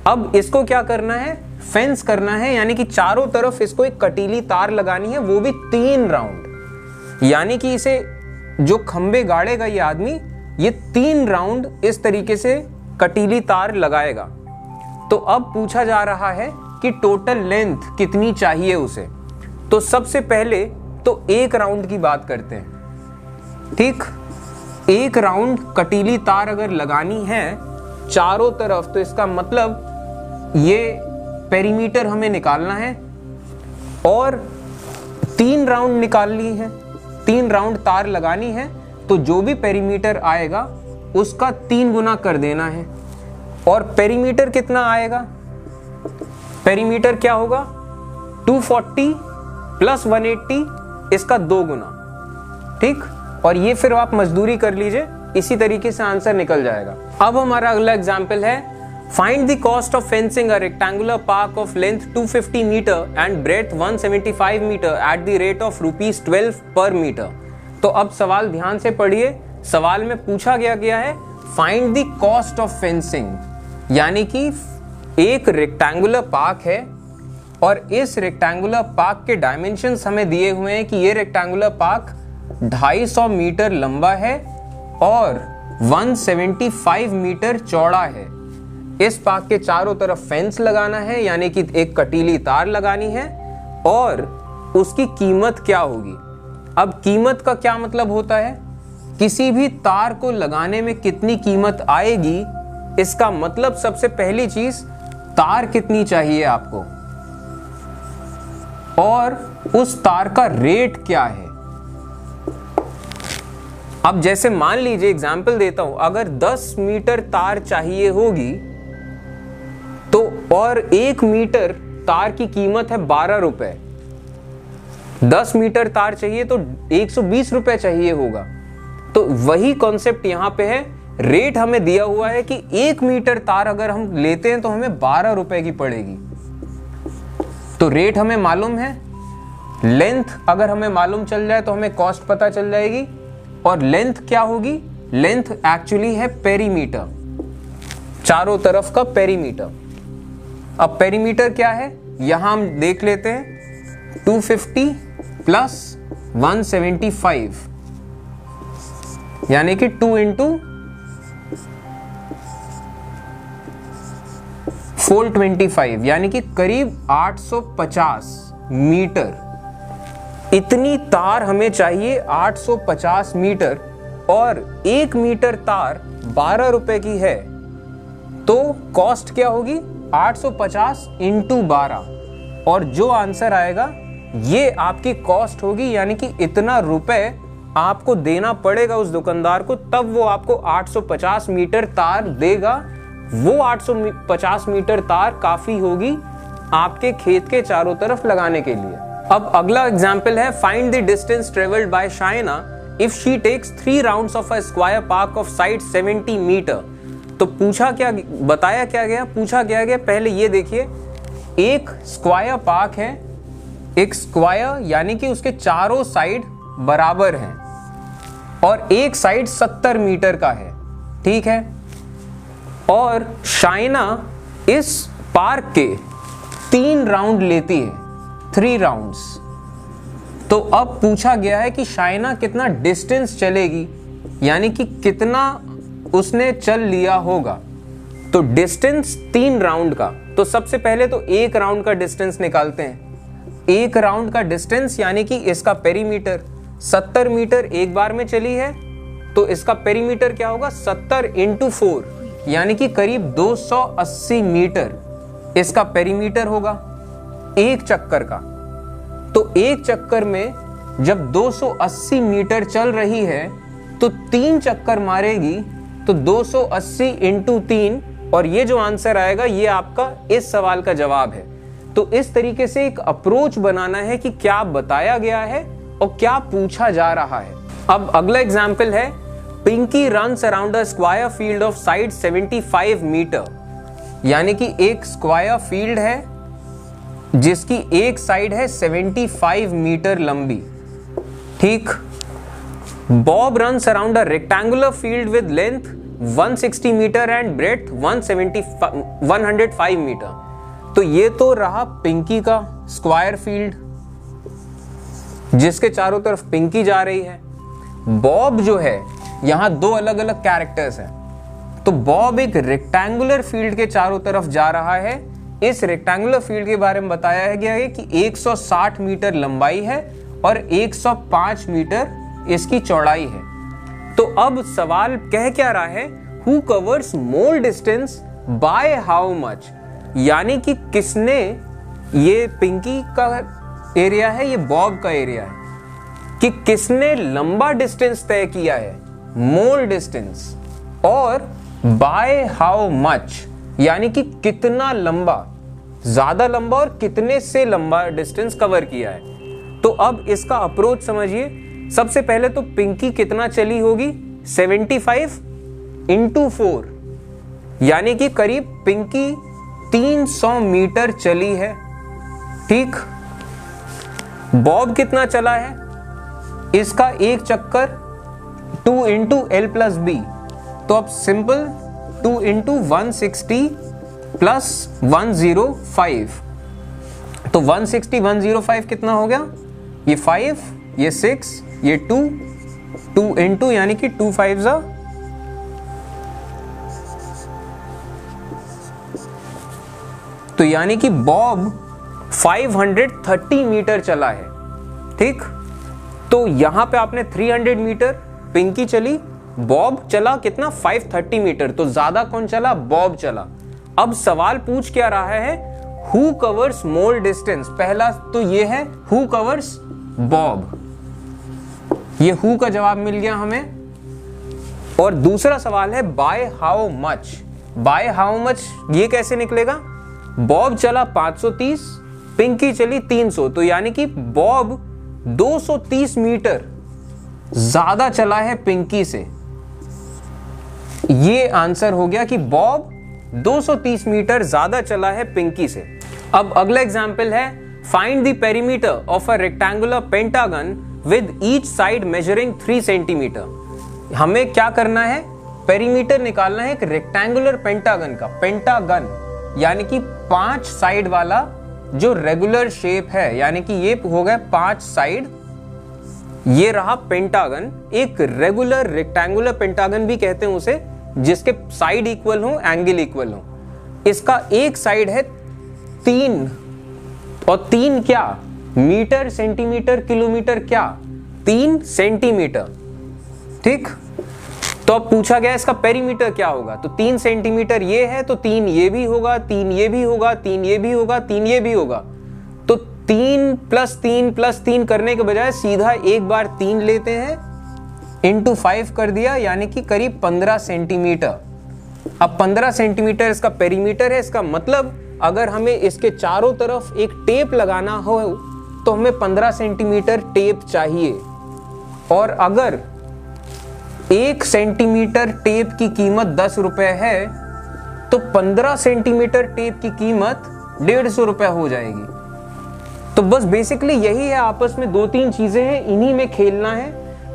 Speaker 1: अब इसको क्या करना है? फेंस करना है, यानी कि चारों तरफ इसको एक कटीली तार लगानी है, वो भी 3 राउंड। यानी कि इसे जो खंबे गाड़ेगा ये आदमी, ये 3 राउंड इस तरीके से कटीली तार लगाएगा। तो अब पूछा जा रहा है कि टोटल लेंथ कितनी चाहिए उसे। तो सबसे पहले तो 1 राउंड की बात करते हैं। ठीक, 1 राउंड कटीली तार अगर लगानी है चारों तरफ, तो इसका मतलब ये पेरीमीटर हमें निकालना है और 3 राउंड निकाल ली है, 3 राउंड तार लगानी है, तो जो भी पेरीमीटर आएगा उसका 3 गुना कर देना है। और पेरीमीटर कितना आएगा? पेरीमीटर क्या होगा? 240 प्लस 180, इसका 2 गुना। ठीक, और ये फिर आप मजदूरी कर लीजिए, इसी तरीके से आंसर निकल जाएगा। अब हमारा अगला एग्जाम्पल है, find the cost of fencing a rectangular park of length 250 metre and breadth 175 metre at the rate of ₹12 per metre. तो अब सवाल ध्यान से पढ़िए। सवाल में पूछा गया है find the cost of fencing, यानी कि एक रेक्टेंगुलर पार्क है और इस रेक्टेंगुलर पार्क के डायमेंशंस हमें दिए हुए हैं कि ये रेक्टेंगुलर पार्क 250 मीटर लंबा है और 175 मीटर चौड़ा है। इस पार्क के चारों तरफ फेंस लगाना है, यानी कि एक कटीली तार लगानी है, और उसकी कीमत क्या होगी। अब कीमत का क्या मतलब होता है? किसी भी तार को लगाने में कितनी कीमत आएगी, इसका मतलब सबसे पहली चीज तार कितनी चाहिए आपको और उस तार का रेट क्या है। अब जैसे मान लीजिए, एग्जाम्पल देता हूं, अगर 10 मीटर तार चाहिए होगी तो और 1 मीटर तार की कीमत है 12 रुपए। 10 मीटर तार चाहिए तो 120 रुपए चाहिए होगा। तो वही कॉन्सेप्ट यहां पे है। रेट हमें दिया हुआ है कि 1 मीटर तार अगर हम लेते हैं तो हमें 12 रुपए की पड़ेगी। तो रेट हमें मालूम है, लेंथ अगर हमें मालूम चल जाए तो हमें कॉस्ट पता चल जाएगी। और लेंथ क्या होगी? लेंथ एक्चुअली है पेरीमीटर, चारों तरफ का पेरीमीटर। अब पेरीमीटर क्या है यहां हम देख लेते हैं। 250 प्लस 175 यानी कि 2 इंटू 425 यानी कि करीब 850 मीटर। इतनी तार हमें चाहिए, 850 मीटर, और 1 मीटर तार 12 रुपए की है। तो कॉस्ट क्या होगी? 850 इंटू 12, और जो आंसर आएगा ये आपकी कॉस्ट होगी। यानी कि इतना रुपए आपको देना पड़ेगा उस दुकानदार को, तब वो आपको 850 मीटर तार देगा। वो 850 मीटर तार काफी होगी आपके खेत के चारों तरफ लगाने के लिए। अब अगला एग्जाम्पल है, find the distance travelled by Shaina if she takes 3 rounds of a square park of side 70 metre. तो पूछा क्या, बताया क्या गया, पूछा क्या गया, पहले ये देखिए, एक स्क्वायर पार्क है, एक स्क्वायर यानी कि उसके चारों साइड बराबर हैं और एक साइड 70 मीटर का है। ठीक है, और शाइना इस पार्क के 3 राउंड लेती है, 3 राउंड्स। तो अब पूछा गया है कि शाइना कितना डिस्टेंस चलेगी, यानी कि कितना उसने चल लिया होगा। तो डिस्टेंस 3 राउंड का, तो सबसे पहले तो 1 राउंड का डिस्टेंस निकालते हैं। 1 राउंड का डिस्टेंस यानी कि इसका पेरीमीटर 70 मीटर एक बार में चली है, तो इसका पेरीमीटर क्या होगा? 70 इंटू 4 यानी कि करीब 280 मीटर इसका पेरीमीटर होगा एक चक्कर का। तो एक चक्कर में जब 280 मीटर चल रही है तो 3 चक्कर मारेगी, तो 280 इंटू 3, और ये जो आंसर आएगा ये आपका इस सवाल का जवाब है। तो इस तरीके से एक अप्रोच बनाना है कि क्या बताया गया है और क्या पूछा जा रहा है। अब अगला एग्जाम्पल है, Pinky runs around a square field of side 75 metre, यानी कि एक स्क्वायर फील्ड है जिसकी एक साइड है 75 मीटर लंबी। ठीक, Bob runs around a rectangular field with length 160 metre and breadth 105 metre. तो ये तो रहा पिंकी का स्क्वायर फील्ड जिसके चारों तरफ पिंकी जा रही है। बॉब जो है, यहां दो अलग अलग कैरेक्टर्स हैं। तो बॉब एक रेक्टेंगुलर फील्ड के चारों तरफ जा रहा है। इस रेक्टेंगुलर फील्ड के बारे में बताया गया है कि 160 मीटर लंबाई है और 105 मीटर इसकी चौड़ाई है। तो अब सवाल कह क्या रहा है, who covers more distance by how much, यानी कि किसने, ये पिंकी का एरिया है, ये बॉब का एरिया है, कि किसने लंबा डिस्टेंस तय किया है, मोर डिस्टेंस, और बाय हाउ मच यानी कि कितना लंबा, ज्यादा लंबा और कितने से लंबा डिस्टेंस कवर किया है। तो अब इसका अप्रोच समझिए। सबसे पहले तो पिंकी कितना चली होगी, 75 इंटू 4, यानी कि करीब पिंकी 300 मीटर चली है। ठीक। बॉब कितना चला है, इसका एक चक्कर 2 इंटू एल प्लस बी, तो अब सिंपल 2 इंटू 160 प्लस 105, तो 160 105 कितना हो गया, ये 5, ये 6, ये 2 इंटू यानी कि 2 5 जा, तो यानी कि बॉब 530 मीटर चला है। ठीक। तो यहां पे आपने 300 मीटर पिंकी चली, बॉब चला कितना, 530 मीटर। तो ज्यादा कौन चला, बॉब चला। अब सवाल पूछ क्या रहा है, हु कवर्स मोर डिस्टेंस। पहला तो ये है हु कवर्स बॉब, ये हु का जवाब मिल गया हमें। और दूसरा सवाल है by how much. By how much ये कैसे निकलेगा, बॉब चला 530, पिंकी चली 300, तो यानी कि बॉब 230 मीटर ज्यादा चला है पिंकी से। ये आंसर हो गया कि बॉब 230 मीटर ज्यादा चला है पिंकी से। अब अगला एग्जांपल है, find the perimeter of a rectangular pentagon with each side measuring 3 centimetre. हमें क्या करना है, पेरीमीटर निकालना है एक रेक्टेंगुलर पेंटागन का। पेंटागन यानी कि 5 साइड वाला जो रेगुलर शेप है, यानी कि ये हो गया 5 साइड, ये रहा पेंटागन। एक रेगुलर रेक्टेंगुलर पेंटागन भी कहते हैं उसे, जिसके साइड इक्वल हो, एंगल इक्वल हो। इसका एक साइड है 3, और 3 क्या, मीटर, सेंटीमीटर, किलोमीटर, क्या, 3 सेंटीमीटर। ठीक। तो अब पूछा गया इसका पेरीमीटर क्या होगा, तो 3 सेंटीमीटर ये है, तो 3 ये भी होगा, 3 ये भी होगा, 3 ये भी होगा, 3 ये भी होगा। तो 3 प्लस 3 प्लस 3 करने के बजाय सीधा एक बार 3 लेते हैं, इंटू 5 कर दिया, यानी कि करीब 15 सेंटीमीटर। अब 15 सेंटीमीटर इसका पेरीमीटर है। इसका मतलब अगर हमें इसके चारों तरफ एक टेप लगाना हो तो हमें 15 सेंटीमीटर टेप चाहिए। और अगर 1 सेंटीमीटर टेप की कीमत 10 रुपए है तो 15 सेंटीमीटर टेप की कीमत 150 रुपए हो जाएगी। तो बस बेसिकली यही है, आपस में 2-3 चीजें हैं, इन्हीं में खेलना है।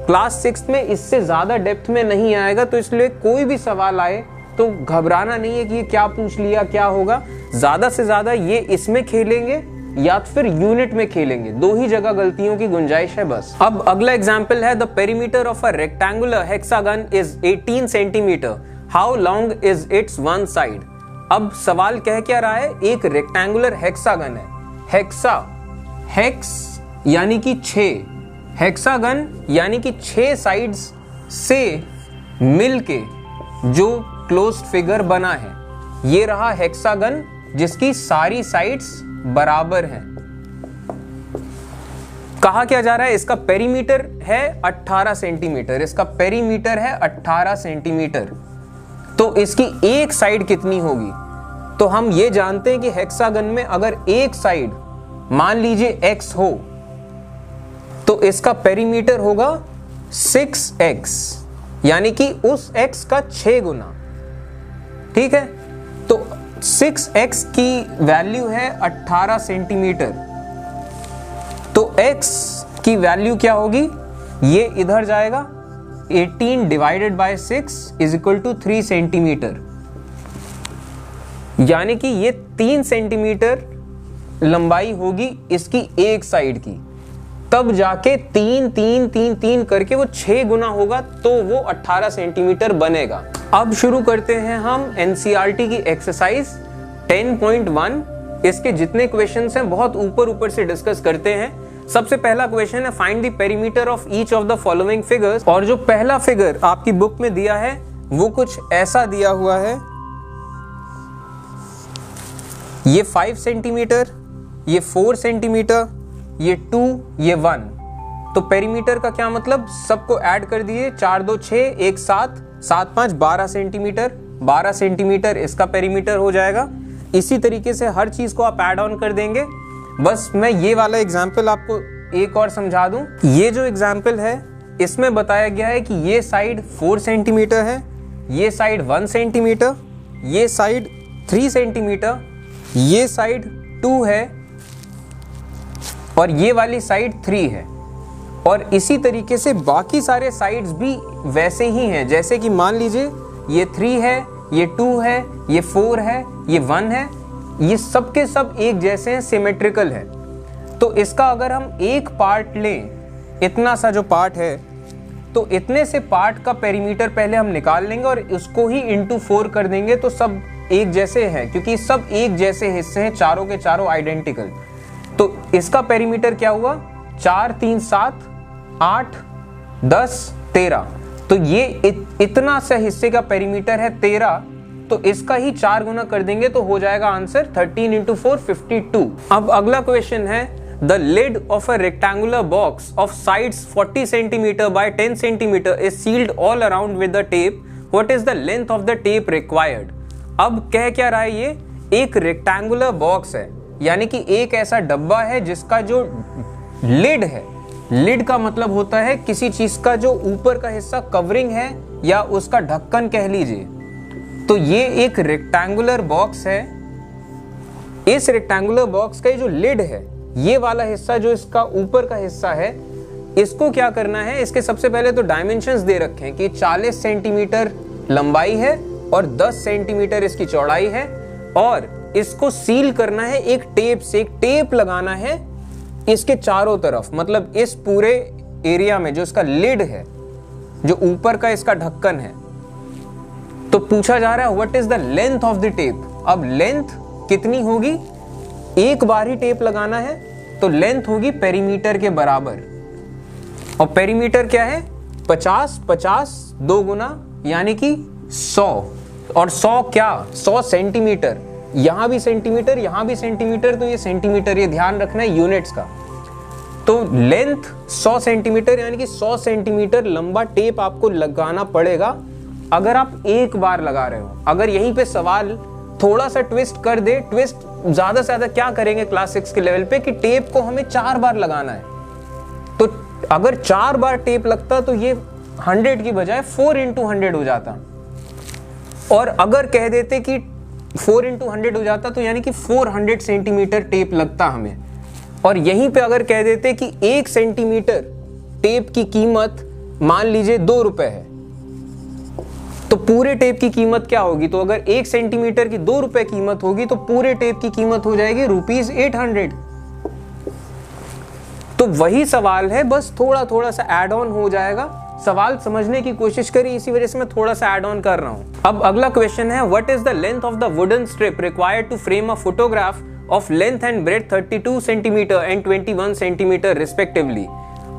Speaker 1: क्लास 6 में इससे ज्यादा डेप्थ में नहीं आएगा, तो इसलिए कोई भी सवाल आए तो घबराना नहीं है कि ये क्या पूछ लिया, क्या होगा। ज्यादा से ज्यादा ये इसमें खेलेंगे या फिर यूनिट में खेलेंगे, 2 ही जगह गलतियों की गुंजाइश है बस। अब अगला एग्जांपल है, the perimeter of a rectangular hexagon is 18 centimetre, how long is it's one side. अब सवाल कह क्या रहा है, एक रेक्टेंगुलर हेक्सागन है। हेक्सा, हेक्स यानी कि 6, हेक्सागन यानी कि 6 साइड्स से मिलके जो क्लोज्ड फिगर बना है, ये रहा हेक्सागन जिसकी सारी साइड्स बराबर हैं। कहा क्या जा रहा है, इसका पेरीमीटर है 18 सेंटीमीटर, इसका पेरीमीटर है 18 सेंटीमीटर। तो इसकी एक साइड कितनी होगी, तो हम ये जानते हैं कि हेक्सागन में अगर एक साइड मान लीजिए x हो तो इसका पेरीमीटर होगा 6x, यानी कि उस x का 6 गुना। ठीक है, तो 6x की वैल्यू है 18 सेंटीमीटर, तो x की वैल्यू क्या होगी, ये इधर जाएगा, 18 divided by 6 is equal to 3 centimetre. यानी कि ये 3 सेंटीमीटर लंबाई होगी इसकी एक साइड की, तब जाके 3 3 3 3 करके वो 6 गुना होगा तो वो 18 सेंटीमीटर बनेगा। अब शुरू करते हैं हम एनसीईआरटी की एक्सरसाइज 10.1। इसके जितने क्वेश्चंस हैं बहुत ऊपर से डिस्कस करते हैं। सबसे पहला क्वेश्चन है find the perimeter of each of the following figures. और जो पहला फिगर आपकी बुक में दिया है वो कुछ ऐसा दिया हुआ है, ये 5 सेंटीमीटर, ये 4 सेंटीमीटर, ये 2, ये 1। तो पेरीमीटर का क्या मतलब, सबको ऐड कर दिए, 4 2 6 1 7 7 5 12 सेंटीमीटर, 12 सेंटीमीटर इसका पेरीमीटर हो जाएगा। इसी तरीके से हर चीज को आप ऐड ऑन कर देंगे। बस मैं ये वाला एग्जाम्पल आपको एक और समझा दूं। ये जो एग्जाम्पल है इसमें बताया गया है कि ये साइड 4 सेंटीमीटर है, ये साइड 1 सेंटीमीटर, ये साइड 3 सेंटीमीटर, ये साइड 2 है और ये वाली साइड 3 है। और इसी तरीके से बाकी सारे साइड्स भी वैसे ही हैं, जैसे कि मान लीजिए ये 3 है, ये 2 है, ये 4 है, ये 1 है, ये सब के सब एक जैसे हैं, सिमेट्रिकल है। तो इसका अगर हम एक पार्ट लें, इतना सा जो पार्ट है, तो इतने से पार्ट का पेरीमीटर पहले हम निकाल लेंगे और उसको ही इंटू 4 कर देंगे तो सब एक जैसे हैं, क्योंकि सब एक जैसे हिस्से हैं, चारों के चारों आइडेंटिकल। तो इसका पेरीमीटर क्या हुआ, 4 3 7 8 10 13। तो ये इतना सा हिस्से का पेरीमीटर है 13, तो इसका ही 4 गुना कर देंगे तो हो जाएगा आंसर 13 × 4 52। अब अगला क्वेश्चन है the lid of a rectangular box of sides 40 centimetre by 10 centimetre is sealed all around with the tape. What is the length of the tape required. अब कह क्या रहा है, ये एक रेक्टेंगुलर बॉक्स है, यानी कि एक ऐसा डब्बा है जिसका जो लिड है, लिड का मतलब होता है किसी चीज का जो ऊपर का हिस्सा कवरिंग है या उसका ढक्कन कह लीजिए। तो ये एक रेक्टेंगुलर बॉक्स है। इस रेक्टेंगुलर बॉक्स का जो लिड है, ये वाला हिस्सा जो इसका ऊपर का हिस्सा है, इसको क्या करना है, इसके सबसे पहले तो डायमेंशंस दे रखे हैं कि 40 सेंटीमीटर लंबाई है और 10 सेंटीमीटर इसकी चौड़ाई है, और इसको सील करना है एक टेप से। एक टेप लगाना है इसके चारों तरफ, मतलब इस पूरे एरिया में जो इसका लिड है, जो ऊपर का इसका ढक्कन है। तो पूछा जा रहा है what is the length of the tape. अब लेंथ कितनी होगी, एक बार ही टेप लगाना है तो लेंथ होगी पेरीमीटर के बराबर। और पेरीमीटर क्या है, 50 50 2 गुना यानी कि 100। और 100 क्या, 100 सेंटीमीटर, यहां भी सेंटीमीटर यहां भी सेंटीमीटर, तो ये सेंटीमीटर, ये ध्यान रखना है यूनिट्स का। तो लेंथ 100 सेंटीमीटर यानी कि 100 सेंटीमीटर लंबा टेप आपको लगाना पड़ेगा अगर आप एक बार लगा रहे हो। अगर यहीं पे सवाल थोड़ा सा ट्विस्ट कर दे, ट्विस्ट ज्यादा से ज्यादा क्या करेंगे क्लास 6 के लेवल पे कि टेप को हमें 4 बार लगाना है, तो अगर 4 बार टेप लगता तो ये 100 की बजाय 4 × 100 हो जाता। और अगर कह देते कि 4 × 100 हो जाता तो यानी कि 400 सेंटीमीटर टेप लगता हमें। और यहीं पे अगर कह देते कि 1 सेंटीमीटर टेप की कीमत मान लीजिए 2 रुपए है, तो पूरे टेप की कीमत क्या होगी, तो अगर 1 सेंटीमीटर की 2 रुपए कीमत होगी तो पूरे टेप की कीमत हो जाएगी ₹800। तो वही सवाल है, बस थोड़ा सा ऐड ऑन हो जाएगा। सवाल समझने की कोशिश करिए, इसी वजह से मैं थोड़ा सा ऐड ऑन कर रहा हूं। अब अगला क्वेश्चन है what is the length of the wooden strip required to frame a photograph of length and breadth 32 centimetre and 21 centimetre respectively.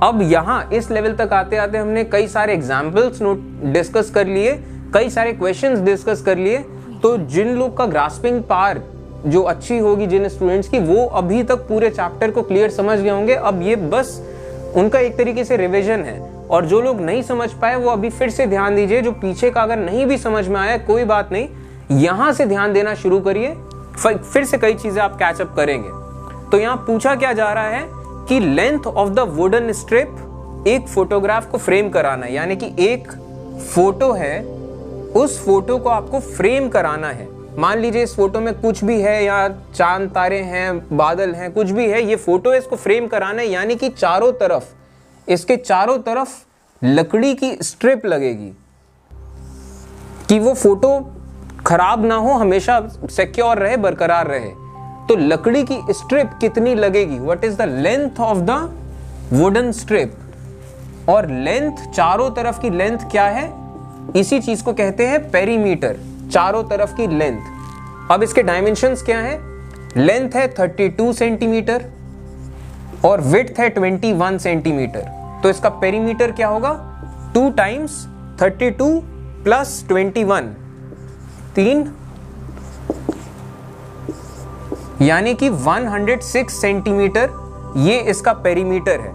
Speaker 1: अब यहां इस लेवल तक आते आते हमने कई सारे एग्जाम्पल्स डिस्कस कर लिए, कई सारे क्वेश्चंस डिस्कस कर लिए। तो जिन लोग का ग्रास्पिंग पावर जो अच्छी होगी, जिन स्टूडेंट्स की, वो अभी तक पूरे चैप्टर को क्लियर समझ गए होंगे। अब ये बस उनका एक तरीके से रिवीजन है। और जो लोग नहीं समझ पाए वो अभी फिर से ध्यान दीजिए। जो पीछे का अगर नहीं भी समझ में आया कोई बात नहीं, यहां से ध्यान देना शुरू करिए, फिर से कई चीजें आप कैचअप करेंगे। तो यहां पूछा क्या जा रहा है कि length of the wooden strip, एक फोटोग्राफ को फ्रेम कराना है, यानी कि एक फोटो है, उस फोटो को आपको फ्रेम कराना है। मान लीजिए इस फोटो में कुछ भी है, या चांद तारे हैं, बादल हैं, कुछ भी है, ये फोटो है, इसको फ्रेम कराना है। यानी कि चारों तरफ, इसके चारों तरफ लकड़ी की स्ट्रिप लगेगी कि वो फोटो खराब ना हो, हमेशा सिक्योर रहे, बरकरार रहे। तो लकड़ी की स्ट्रिप कितनी लगेगी, what is the length of the wooden strip, और लेंथ चारों तरफ की लेंथ क्या है, इसी चीज को कहते हैं पेरीमीटर, चारों तरफ की लेंथ। अब इसके डायमेंशंस क्या है, लेंथ है 32 सेंटीमीटर और विड्थ है 21 सेंटीमीटर। तो इसका पेरीमीटर क्या होगा, 2 टाइम्स 32 प्लस 21, 3, यानी कि 106 सेंटीमीटर ये इसका पेरीमीटर है।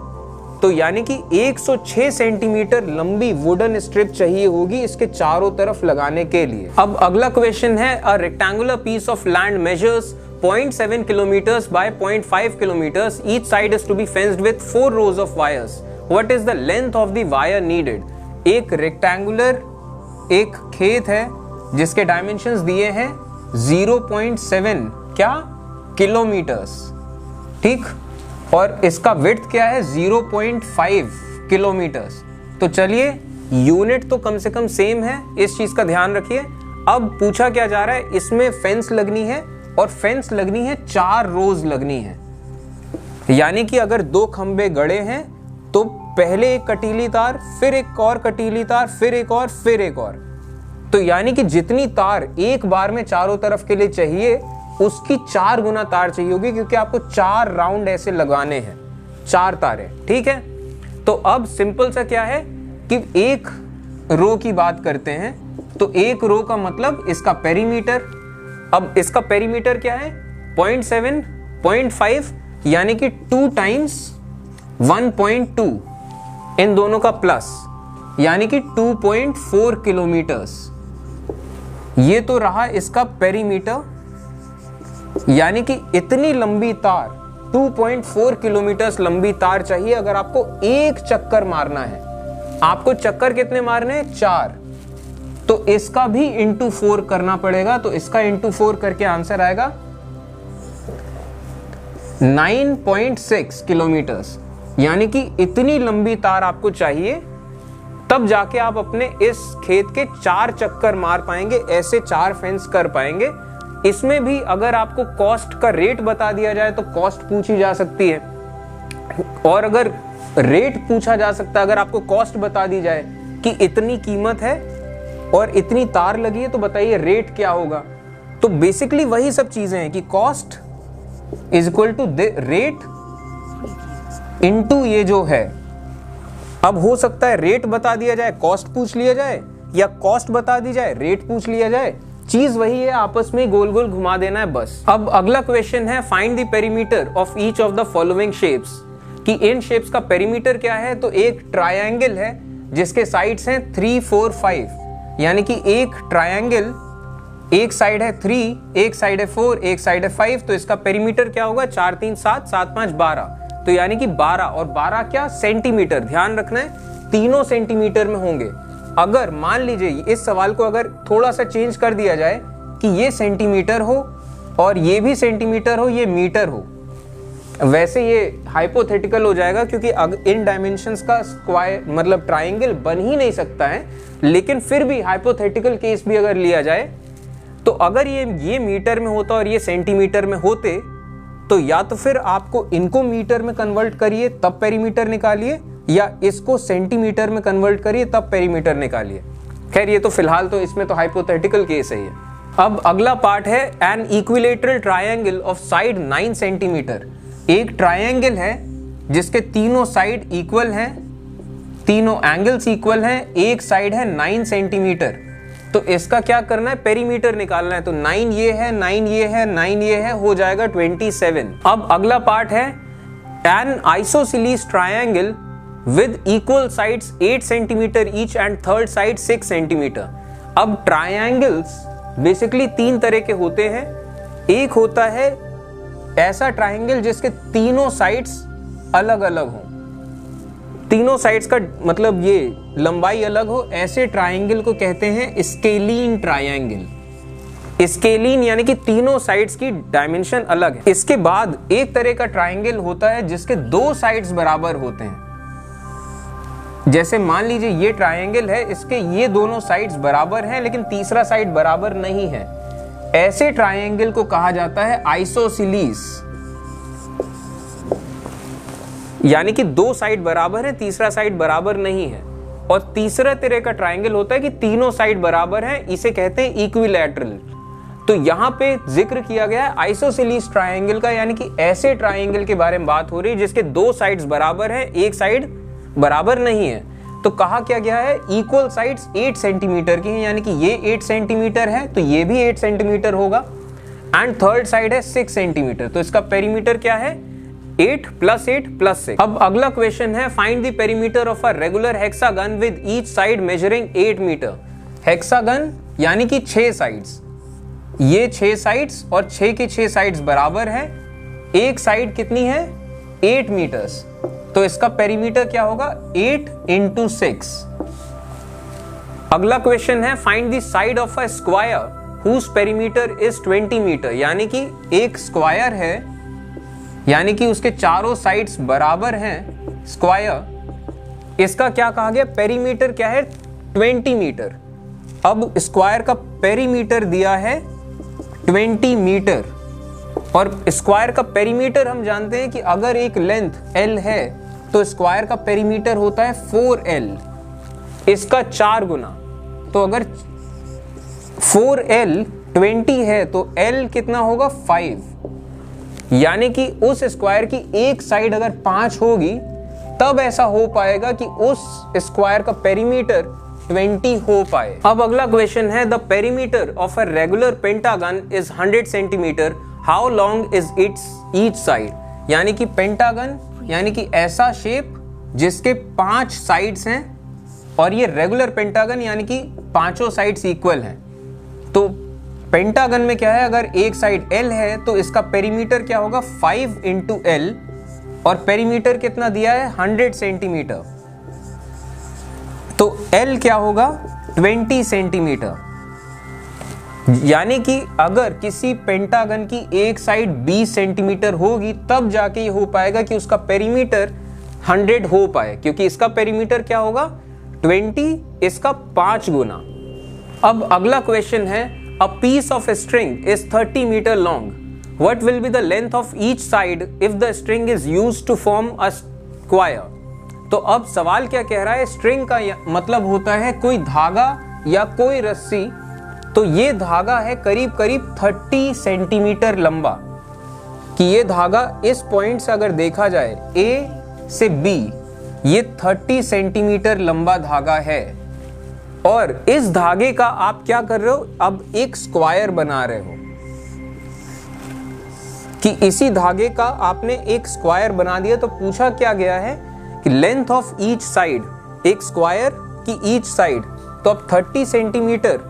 Speaker 1: तो यानी कि 106 सेंटीमीटर लंबी वुडन स्ट्रिप चाहिए होगी इसके चारों तरफ लगाने के लिए। अब अगला क्वेश्चन है, a rectangular piece of land measures 0.7 kilometers by 0.5 kilometers. Each side is to be fenced with 4 rows of wires. What is the length of the wire needed? एक रेक्टेंगुलर एक खेत है जिसके डायमेंशंस दिए हैं 0.7 क्या किलोमीटर्स, ठीक, और इसका विड्थ क्या है 0.5 किलोमीटर्स। तो चलिए यूनिट तो कम से कम सेम है, इस चीज का ध्यान रखिए। अब पूछा क्या जा रहा है, इसमें फेंस लगनी है और फेंस लगनी है 4 रोज लगनी है, यानी कि अगर 2 खंबे गड़े हैं तो पहले एक कटीली तार, फिर एक और कटीली तार, फिर एक और, फिर एक और। तो यानी कि जितनी तार एक बार में चारों तरफ के लिए चाहिए उसकी 4 गुना तार चाहिए होगी, क्योंकि आपको 4 राउंड ऐसे लगाने हैं, 4 तारें, ठीक है। तो अब सिंपल सा क्या है कि एक रो की बात करते हैं, तो एक रो का मतलब इसका पेरीमीटर। अब इसका पेरीमीटर क्या है 0.7, 0.5, यानी कि 2 टाइम्स 1.2, इन दोनों का प्लस, यानी कि 2.4 किलोमीटर्स। ये तो रहा इसका पेरीमीटर, यानी कि इतनी लंबी तार 2.4 किलोमीटर लंबी तार चाहिए अगर आपको एक चक्कर मारना है। आपको चक्कर कितने मारने हैं, 4, तो इसका भी इंटू 4 करना पड़ेगा। तो इसका इंटू 4 करके आंसर आएगा 9.6 किलोमीटर्स, यानी कि इतनी लंबी तार आपको चाहिए, तब जाके आप अपने इस खेत के 4 चक्कर मार पाएंगे, ऐसे 4 फेंस कर पाएंगे। इसमें भी अगर आपको कॉस्ट का रेट बता दिया जाए तो कॉस्ट पूछी जा सकती है, और अगर रेट पूछा जा सकता है, अगर आपको कॉस्ट बता दी जाए कि इतनी कीमत है और इतनी तार लगी है, तो बताइए रेट क्या होगा। तो बेसिकली वही सब चीजें हैं कि cost is equal to rate into ये जो है। अब हो सकता है रेट बता दिया जाए, कॉस्ट पूछ लिया जाए, या कॉस्ट बता दी जाए, रेट पूछ लिया जाए, चीज वही है, आपस में गोल गोल घुमा देना है बस। अब अगला क्वेश्चन है, find the perimeter of each of the following shapes, कि इन शेप्स का पेरीमीटर क्या है। तो एक ट्रायंगल है जिसके साइड्स हैं 3, 4, 5, यानी कि एक ट्रायंगल, एक साइड है 3, एक साइड है 4, एक साइड है 5, तो इसका पेरीमीटर क्या होगा 4, 3, 7, 7, 5, 12, तो यानी कि 12, और 12 क्या सेंटीमीटर, ध्यान रखना है तीनों सेंटीमीटर में होंगे। अगर मान लीजिए इस सवाल को अगर थोड़ा सा चेंज कर दिया जाए कि ये सेंटीमीटर हो और ये भी सेंटीमीटर हो, ये मीटर हो, वैसे ये हाइपोथेटिकल हो जाएगा, क्योंकि इन डायमेंशंस का स्क्वायर मतलब ट्रायंगल बन ही नहीं सकता है। लेकिन फिर भी हाइपोथेटिकल केस भी अगर लिया जाए, तो अगर ये मीटर में होता और ये सेंटीमीटर में होते, तो या तो फिर आपको इनको मीटर में कन्वर्ट करिए तब पेरीमीटर निकालिए, या इसको सेंटीमीटर में कन्वर्ट करिए तब पेरीमीटर निकालिए। खैर ये तो फिलहाल तो इसमें तो हाइपोथेटिकल केस है ये। अब अगला पार्ट है, an equilateral triangle of side 9 centimetre. एक ट्रायंगल है जिसके तीनों साइड इक्वल हैं, तीनों एंगल्स इक्वल हैं, एक साइड है 9 सेंटीमीटर। तो इसका क्या करना है, पेरीमीटर निकालना है। तो 9 ये है, 9 ये है, 9 ये है, हो जाएगा 27। अब अगला पार्ट है, N isosceles triangle with equal sides 8 centimetre each and third side 6 centimetre. अब ट्रायंगल्स बेसिकली 3 तरह के होते हैं। एक होता है ऐसा ट्रायंगल जिसके तीनों साइड्स अलग अलग हो, तीनों साइड्स का मतलब ये लंबाई अलग हो, ऐसे ट्रायंगल को कहते हैं स्केलीन ट्रायंगल। स्केलीन यानी कि तीनों साइड्स की डायमेंशन अलग है। इसके बाद एक तरह का ट्रायंगल होता है जिसके 2 साइड्स बराबर होते हैं, जैसे मान लीजिए ये ट्रायंगल है, इसके ये दोनों साइड्स बराबर हैं लेकिन तीसरा साइड बराबर नहीं है, ऐसे ट्रायंगल को कहा जाता है आइसोसिलीस। यानी कि दो साइड बराबर है, तीसरा साइड बराबर नहीं है। और तीसरा तरह का ट्रायंगल होता है कि तीनों साइड बराबर है, इसे कहते हैं इक्विलैटरल। तो यहां पे जिक्र किया गया है आइसोसिलीस ट्रायंगल का, यानी कि ऐसे ट्रायंगल के बारे में बात हो रही है जिसके दो साइड्स बराबर है, एक साइड बराबर नहीं है। तो कहा क्या गया है, इक्वल साइड्स 8 सेंटीमीटर की है, यानी कि ये 8 सेंटीमीटर है तो ये भी 8 सेंटीमीटर होगा, एंड थर्ड साइड है 6 सेंटीमीटर, तो इसका पेरीमीटर क्या है 8 + 8 + 6। अब अगला क्वेश्चन है, find the perimeter of a regular hexagon with each side measuring 8 metre. Hexagon यानी कि 6 साइड्स, ये 6 साइड्स और 6 की 6 साइड्स बराबर है, एक साइड कितनी है 8 मीटर्स, तो इसका पेरीमीटर क्या होगा 8 × 6। अगला क्वेश्चन है, find the side of a square whose perimeter is 20 metre. यानी कि एक स्क्वायर है, यानी कि उसके चारों साइड्स बराबर हैं स्क्वायर, इसका क्या कहा गया पेरीमीटर क्या है 20 मीटर। अब स्क्वायर का पेरीमीटर दिया है 20 मीटर, और स्क्वायर का पेरीमीटर हम जानते हैं कि अगर एक लेंथ L है तो स्क्वायर का पेरीमीटर होता है 4L, इसका 4 गुना। तो अगर 4L 20 है तो L कितना होगा 5, यानी कि उस स्क्वायर की एक साइड अगर 5 होगी तब ऐसा हो पाएगा कि उस स्क्वायर का पेरीमीटर 20 हो पाए। अब अगला क्वेश्चन है, the perimeter of a regular pentagon is 100 centimetre, how long is it's each side. यानी कि पेंटागन यानी कि ऐसा शेप जिसके 5 साइड्स हैं, और ये रेगुलर पेंटागन यानी कि पांचों साइड्स इक्वल हैं। तो पेंटागन में क्या है, अगर एक साइड L है तो इसका पेरीमीटर क्या होगा 5 × L, और पेरीमीटर कितना दिया है 100 सेंटीमीटर, तो L क्या होगा 20 सेंटीमीटर। यानी कि अगर किसी पेंटागन की एक साइड 20 सेंटीमीटर होगी तब जाके ये हो पाएगा कि उसका पेरीमीटर 100 हो पाए, क्योंकि इसका पेरीमीटर क्या होगा 20, इसका 5 गुना। अब अगला क्वेश्चन है, a piece of string is 30 metre long, what will be the length of each side if the string is used to form a square. तो अब सवाल क्या कह रहा है, स्ट्रिंग का मतलब होता है कोई धागा या कोई रस्सी, तो ये धागा है करीब करीब 30 सेंटीमीटर लंबा, कि ये धागा इस पॉइंट से अगर देखा जाए A से B, ये 30 सेंटीमीटर लंबा धागा है, और इस धागे का आप क्या कर रहे हो, अब एक स्क्वायर बना रहे हो, कि इसी धागे का आपने एक स्क्वायर बना दिया। तो पूछा क्या गया है कि लेंथ ऑफ ईच साइड, एक स्क्वायर की ईच साइड, तो अब 30 सेंटीमीटर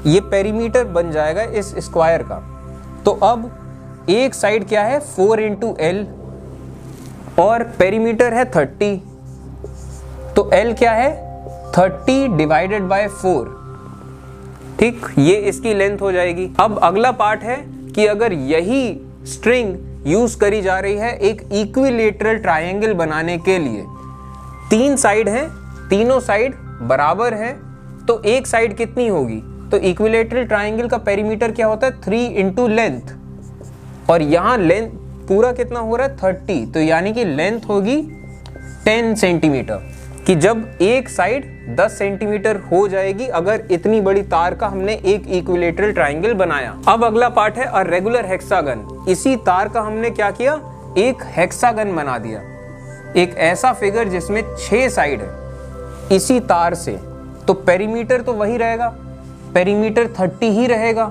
Speaker 1: ये पेरीमीटर बन जाएगा इस स्क्वायर का। तो अब एक साइड क्या है 4 × L, और पेरीमीटर है 30, तो L क्या है 30 / 4, ठीक, ये इसकी लेंथ हो जाएगी। अब अगला पार्ट है कि अगर यही स्ट्रिंग यूज करी जा रही है एक इक्विलेटरल ट्रायंगल बनाने के लिए, 3 साइड हैं, तीनों साइड बराबर है, तो एक साइड कितनी होगी, तो इक्विलेटरल ट्रायंगल का पेरीमीटर क्या होता है 3 × लेंथ, और यहां लेंथ पूरा कितना हो रहा है 30, तो यानी कि लेंथ होगी 10 सेंटीमीटर, कि जब एक साइड 10 सेंटीमीटर हो जाएगी अगर इतनी बड़ी तार का हमने एक इक्विलेटरल ट्रायंगल बनाया। अब अगला पार्ट है अ रेगुलर हेक्सागन, इसी तार का हमने क्या किया एक हेक्सागन बना दिया, एक ऐसा फिगर जिसमें 6 साइड है इसी तार से, तो पेरीमीटर तो वही रहेगा, पेरीमीटर 30 ही रहेगा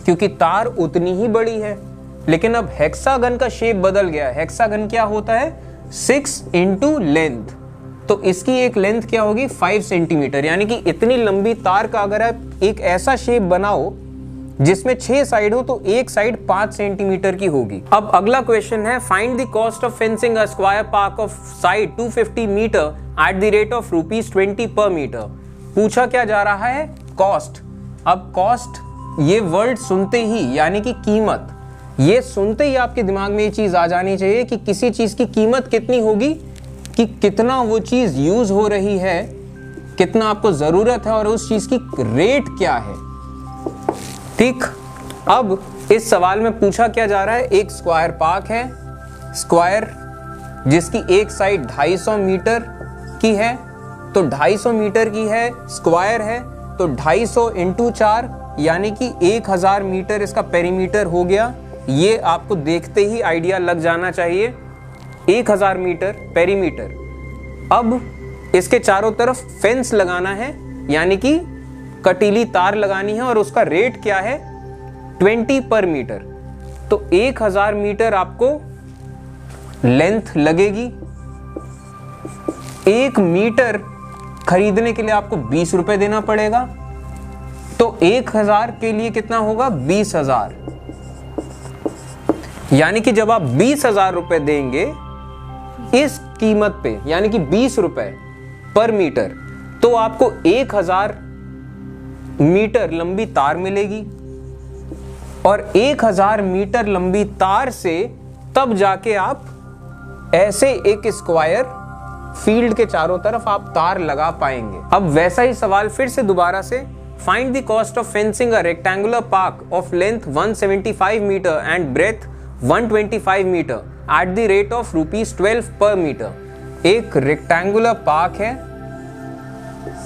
Speaker 1: क्योंकि तार उतनी ही बड़ी है। लेकिन अब हेक्सागन का शेप बदल गया, हेक्सागन क्या होता है 6 × लेंथ, तो इसकी एक लेंथ क्या होगी 5 सेंटीमीटर, यानी कि इतनी लंबी तार का अगर आप एक ऐसा शेप बनाओ जिसमें 6 साइड हो तो एक साइड 5 सेंटीमीटर की होगी। अब अगला क्वेश्चन है, find the cost of fencing a square park of side 250 metre at the rate of ₹20 per metre. पूछा क्या जा रहा है कॉस्ट। अब कॉस्ट ये वर्ड सुनते ही यानी कि कीमत, ये सुनते ही आपके दिमाग में ये चीज आ जानी चाहिए कि किसी चीज की कीमत कितनी होगी कि कितना वो चीज यूज हो रही है, कितना आपको जरूरत है और उस चीज की रेट क्या है। ठीक, अब इस सवाल में पूछा क्या जा रहा है, एक स्क्वायर पार्क है, स्क्वायर जिसकी एक साइड 250 मीटर की है, तो 250 मीटर की है, स्क्वायर है, तो 250 इंटू 4 यानी कि 1000 मीटर इसका पेरीमीटर हो गया। ये आपको देखते ही आइडिया लग जाना चाहिए, 1000 मीटर पेरीमीटर। अब इसके चारों तरफ फेंस लगाना है, यानी कि कटीली तार लगानी है, और उसका रेट क्या है, 20 पर मीटर। तो 1000 मीटर आपको लेंथ लगेगी। 1 मीटर खरीदने के लिए आपको 20 रुपए देना पड़ेगा, तो 1000 के लिए कितना होगा, 20,000। यानी कि जब आप 20,000 रुपए देंगे इस कीमत पे, यानी कि 20 रुपए पर मीटर, तो आपको 1000 मीटर लंबी तार मिलेगी। और 1000 मीटर लंबी तार से तब जाके आप ऐसे एक स्क्वायर फील्ड के चारों तरफ आप तार लगा पाएंगे। अब वैसा ही सवाल फिर से दोबारा से, find the cost of fencing a rectangular park of length 175 metre and breadth 125 metre at the rate of ₹12 per metre. एक रेक्टेंगुलर पार्क है,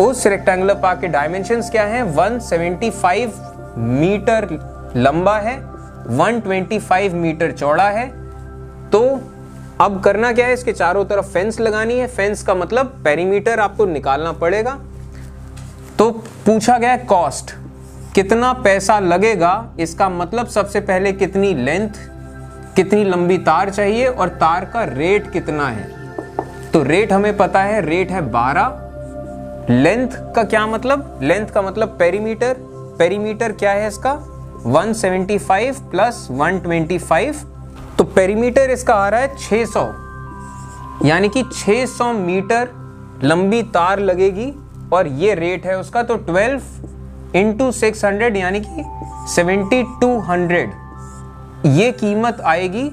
Speaker 1: उस रेक्टेंगुलर पार्क के डायमेंशंस क्या हैं, 175 मीटर लंबा है, 125 मीटर चौड़ा है। तो अब करना क्या है, इसके चारों तरफ फेंस लगानी है। फेंस का मतलब पेरीमीटर आपको निकालना पड़ेगा। तो पूछा गया कॉस्ट, कितना पैसा लगेगा, इसका मतलब सबसे पहले कितनी लेंथ, कितनी लंबी तार चाहिए और तार का रेट कितना है। तो रेट हमें पता है, रेट है 12। लेंथ का क्या मतलब, लेंथ का मतलब पेरीमीटर। पेरीमीटर क्या है इसका, 175 प्लस 125, तो पेरीमीटर इसका आ रहा है 600, यानी कि 600 मीटर लंबी तार लगेगी और ये रेट है उसका। तो 12 इंटू 600 यानी कि 7200 ये कीमत आएगी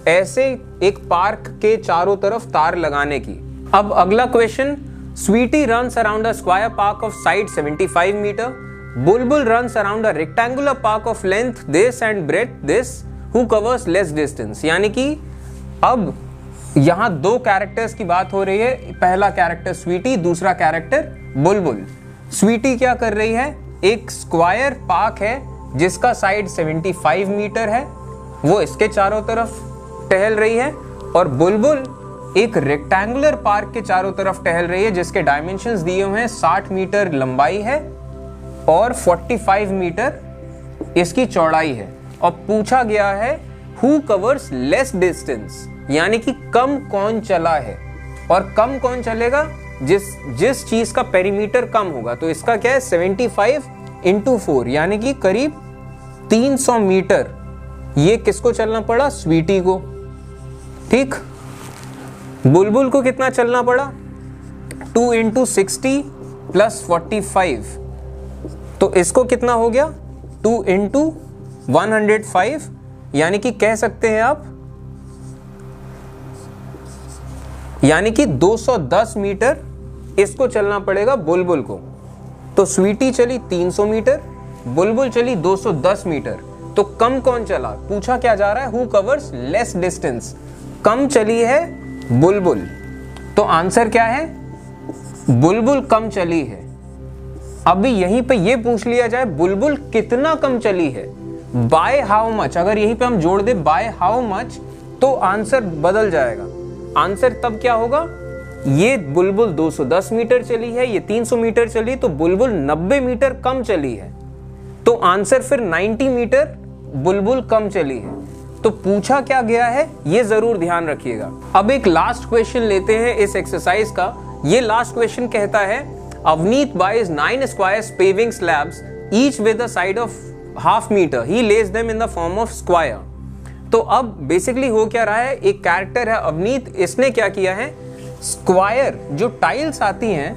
Speaker 1: ऐसे एक पार्क के चारों तरफ तार लगाने की। अब अगला question, Sweety runs around a square park of side 75 metre, Bulbul runs around a rectangular park of length this and breadth this, who covers less distance. यानी कि अब यहां दो कैरेक्टर्स की बात हो रही है, पहला कैरेक्टर स्वीटी, दूसरा कैरेक्टर बुलबुल। स्वीटी क्या कर रही है, एक स्क्वायर पार्क है जिसका साइड 75 मीटर है, वो इसके चारों तरफ टहल रही है, और बुलबुल एक रेक्टेंगुलर पार्क के चारों तरफ टहल रही है जिसके डायमेंशंस दिए हुए हैं, 60 मीटर लंबाई है और 45 मीटर इसकी चौड़ाई है। और पूछा गया है हु कवर्स लेस डिस्टेंस, यानी कि कम कौन चला है, और कम कौन चलेगा, जिस चीज का पेरीमीटर कम होगा। तो इसका क्या है, 75 इंटू 4 यानी कि करीब 300 मीटर ये किसको चलना पड़ा, स्वीटी को। ठीक, बुलबुल को कितना चलना पड़ा, 2 इंटू 60 प्लस 45, तो इसको कितना हो गया, 2 इंटू 105, यानी कि कह सकते हैं आप, यानी कि 210 मीटर इसको चलना पड़ेगा बुलबुल को। तो स्वीटी चली 300 मीटर, बुलबुल चली 210 मीटर, तो कम कौन चला, पूछा क्या जा रहा है, हु कवर्स लेस डिस्टेंस, कम चली है बुलबुल। तो आंसर क्या है, बुलबुल कम चली है। अभी यहीं पे ये पूछ लिया जाए बुलबुल कितना कम चली है, बाय हाउ मच, अगर यहीं पे हम जोड़ दे बाय हाउ मच तो आंसर बदल जाएगा। आंसर तब क्या होगा, ये बुलबुल 210 मीटर चली है, ये 300 मीटर चली, तो बुलबुल 90 मीटर कम चली है, तो आंसर फिर 90 मीटर बुलबुल कम चली है। तो पूछा क्या गया है ये जरूर ध्यान रखिएगा। अब एक लास्ट क्वेश्चन लेते हैं इस एक्सरसाइज का। ये लास्ट क्वेश्चन कहता है Avneet buys 9 squares paving slabs each with a side of half meter. He lays them in the form of square. तो अब बेसिकली हो क्या रहा है, एक कैरेक्टर है अवनीत, इसने क्या किया है, स्क्वायर जो टाइल्स आती हैं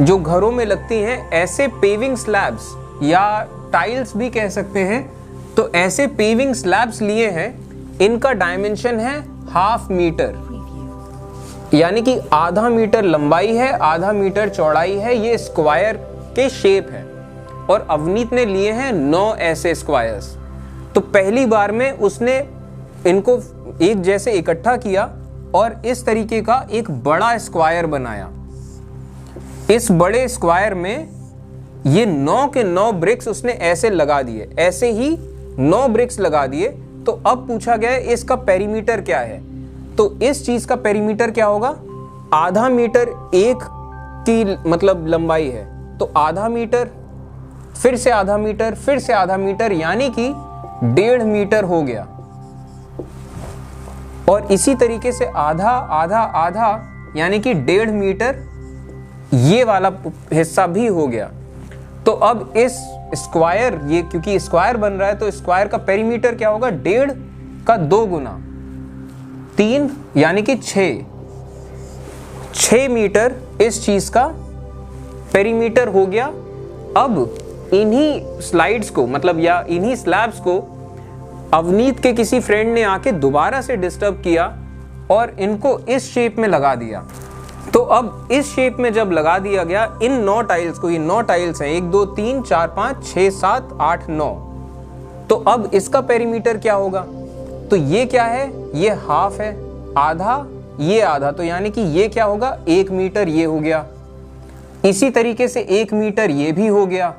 Speaker 1: जो घरों में लगती हैं, ऐसे पेविंग स्लैब्स या टाइल्स भी कह सकते हैं, तो ऐसे पेविंग स्लैब्स लिए हैं, इनका डायमेंशन है 1/2 मीटर। यानी कि आधा मीटर लंबाई है, आधा मीटर चौड़ाई है, ये स्क्वायर के शेप है और अवनीत ने लिए हैं 9 ऐसे स्क्वायर्स। तो पहली बार में उसने इनको एक जैसे इकट्ठा किया और इस तरीके का एक बड़ा स्क्वायर बनाया। इस बड़े स्क्वायर में ये 9 के 9 ब्रिक्स उसने ऐसे लगा दिए, ऐसे ही 9 ब्रिक्स लगा दिए। तो अब पूछा गया है इसका पेरीमीटर क्या है। तो इस चीज का पेरीमीटर क्या होगा, आधा मीटर एक की मतलब लंबाई है, तो आधा मीटर, फिर से आधा मीटर, फिर से आधा मीटर, यानी कि 1.5 मीटर हो गया। और इसी तरीके से आधा आधा आधा यानी कि 1.5 मीटर ये वाला हिस्सा भी हो गया। तो अब इस स्क्वायर, ये क्योंकि स्क्वायर बन रहा है तो स्क्वायर का पेरीमीटर क्या होगा, 1.5 का 2 गुना 3 यानी कि 6 मीटर इस चीज का पेरीमीटर हो गया। अब इन्हीं स्लाइड्स को मतलब या इन्हीं स्लैब्स को अवनीत के किसी फ्रेंड ने आके दोबारा से डिस्टर्ब किया और इनको इस शेप में लगा दिया। तो अब इस शेप में जब लगा दिया गया इन 9 टाइल्स को, ये 9 टाइल्स हैं, 1 2 3 4 5 6 7 8 9, तो अब इसका पेरीमीटर क्या होगा, तो ये क्या है, ये हाफ है, आधा ये आधा, तो यानी कि ये क्या होगा, 1 मीटर ये हो गया। इसी तरीके से 1 मीटर ये भी हो गया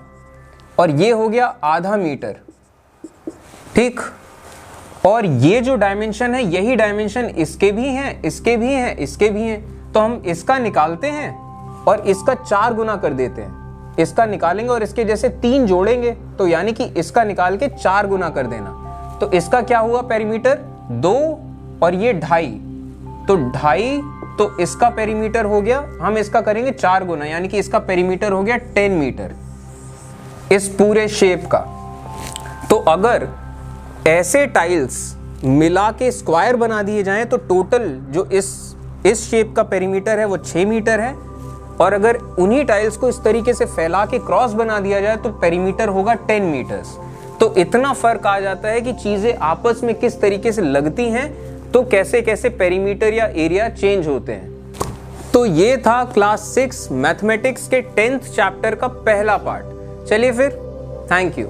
Speaker 1: और ये हो गया आधा मीटर, ठीक। और ये जो डायमेंशन है यही डायमेंशन इसके भी हैं, इसके भी हैं, इसके भी हैं। तो हम इसका निकालते हैं और इसका 4 गुना कर देते हैं। इसका निकालेंगे और इसके जैसे 3 जोड़ेंगे, तो यानी कि इसका निकाल के 4 गुना कर देना। तो इसका क्या हुआ पेरीमीटर, 2 और ये 2.5, तो 2.5, तो इसका पेरीमीटर हो गया, हम इसका करेंगे 4 गुना, यानी कि इसका पेरीमीटर हो गया 10 मीटर इस पूरे शेप का। तो अगर ऐसे टाइल्स मिला के स्क्वायर बना दिए जाएं तो टोटल जो इस शेप का पेरीमीटर है वो 6 मीटर है। और अगर उन्हीं टाइल्स को इस तरीके से फैला के क्रॉस बना दिया जाए तो पेरीमीटर होगा 10 मीटर्स। तो इतना फर्क आ जाता है कि चीजें आपस में किस तरीके से लगती हैं, तो कैसे कैसे पेरीमीटर या एरिया चेंज होते हैं। तो ये था क्लास 6 मैथमेटिक्स के 10th चैप्टर का पहला पार्ट। चलिए फिर, थैंक यू।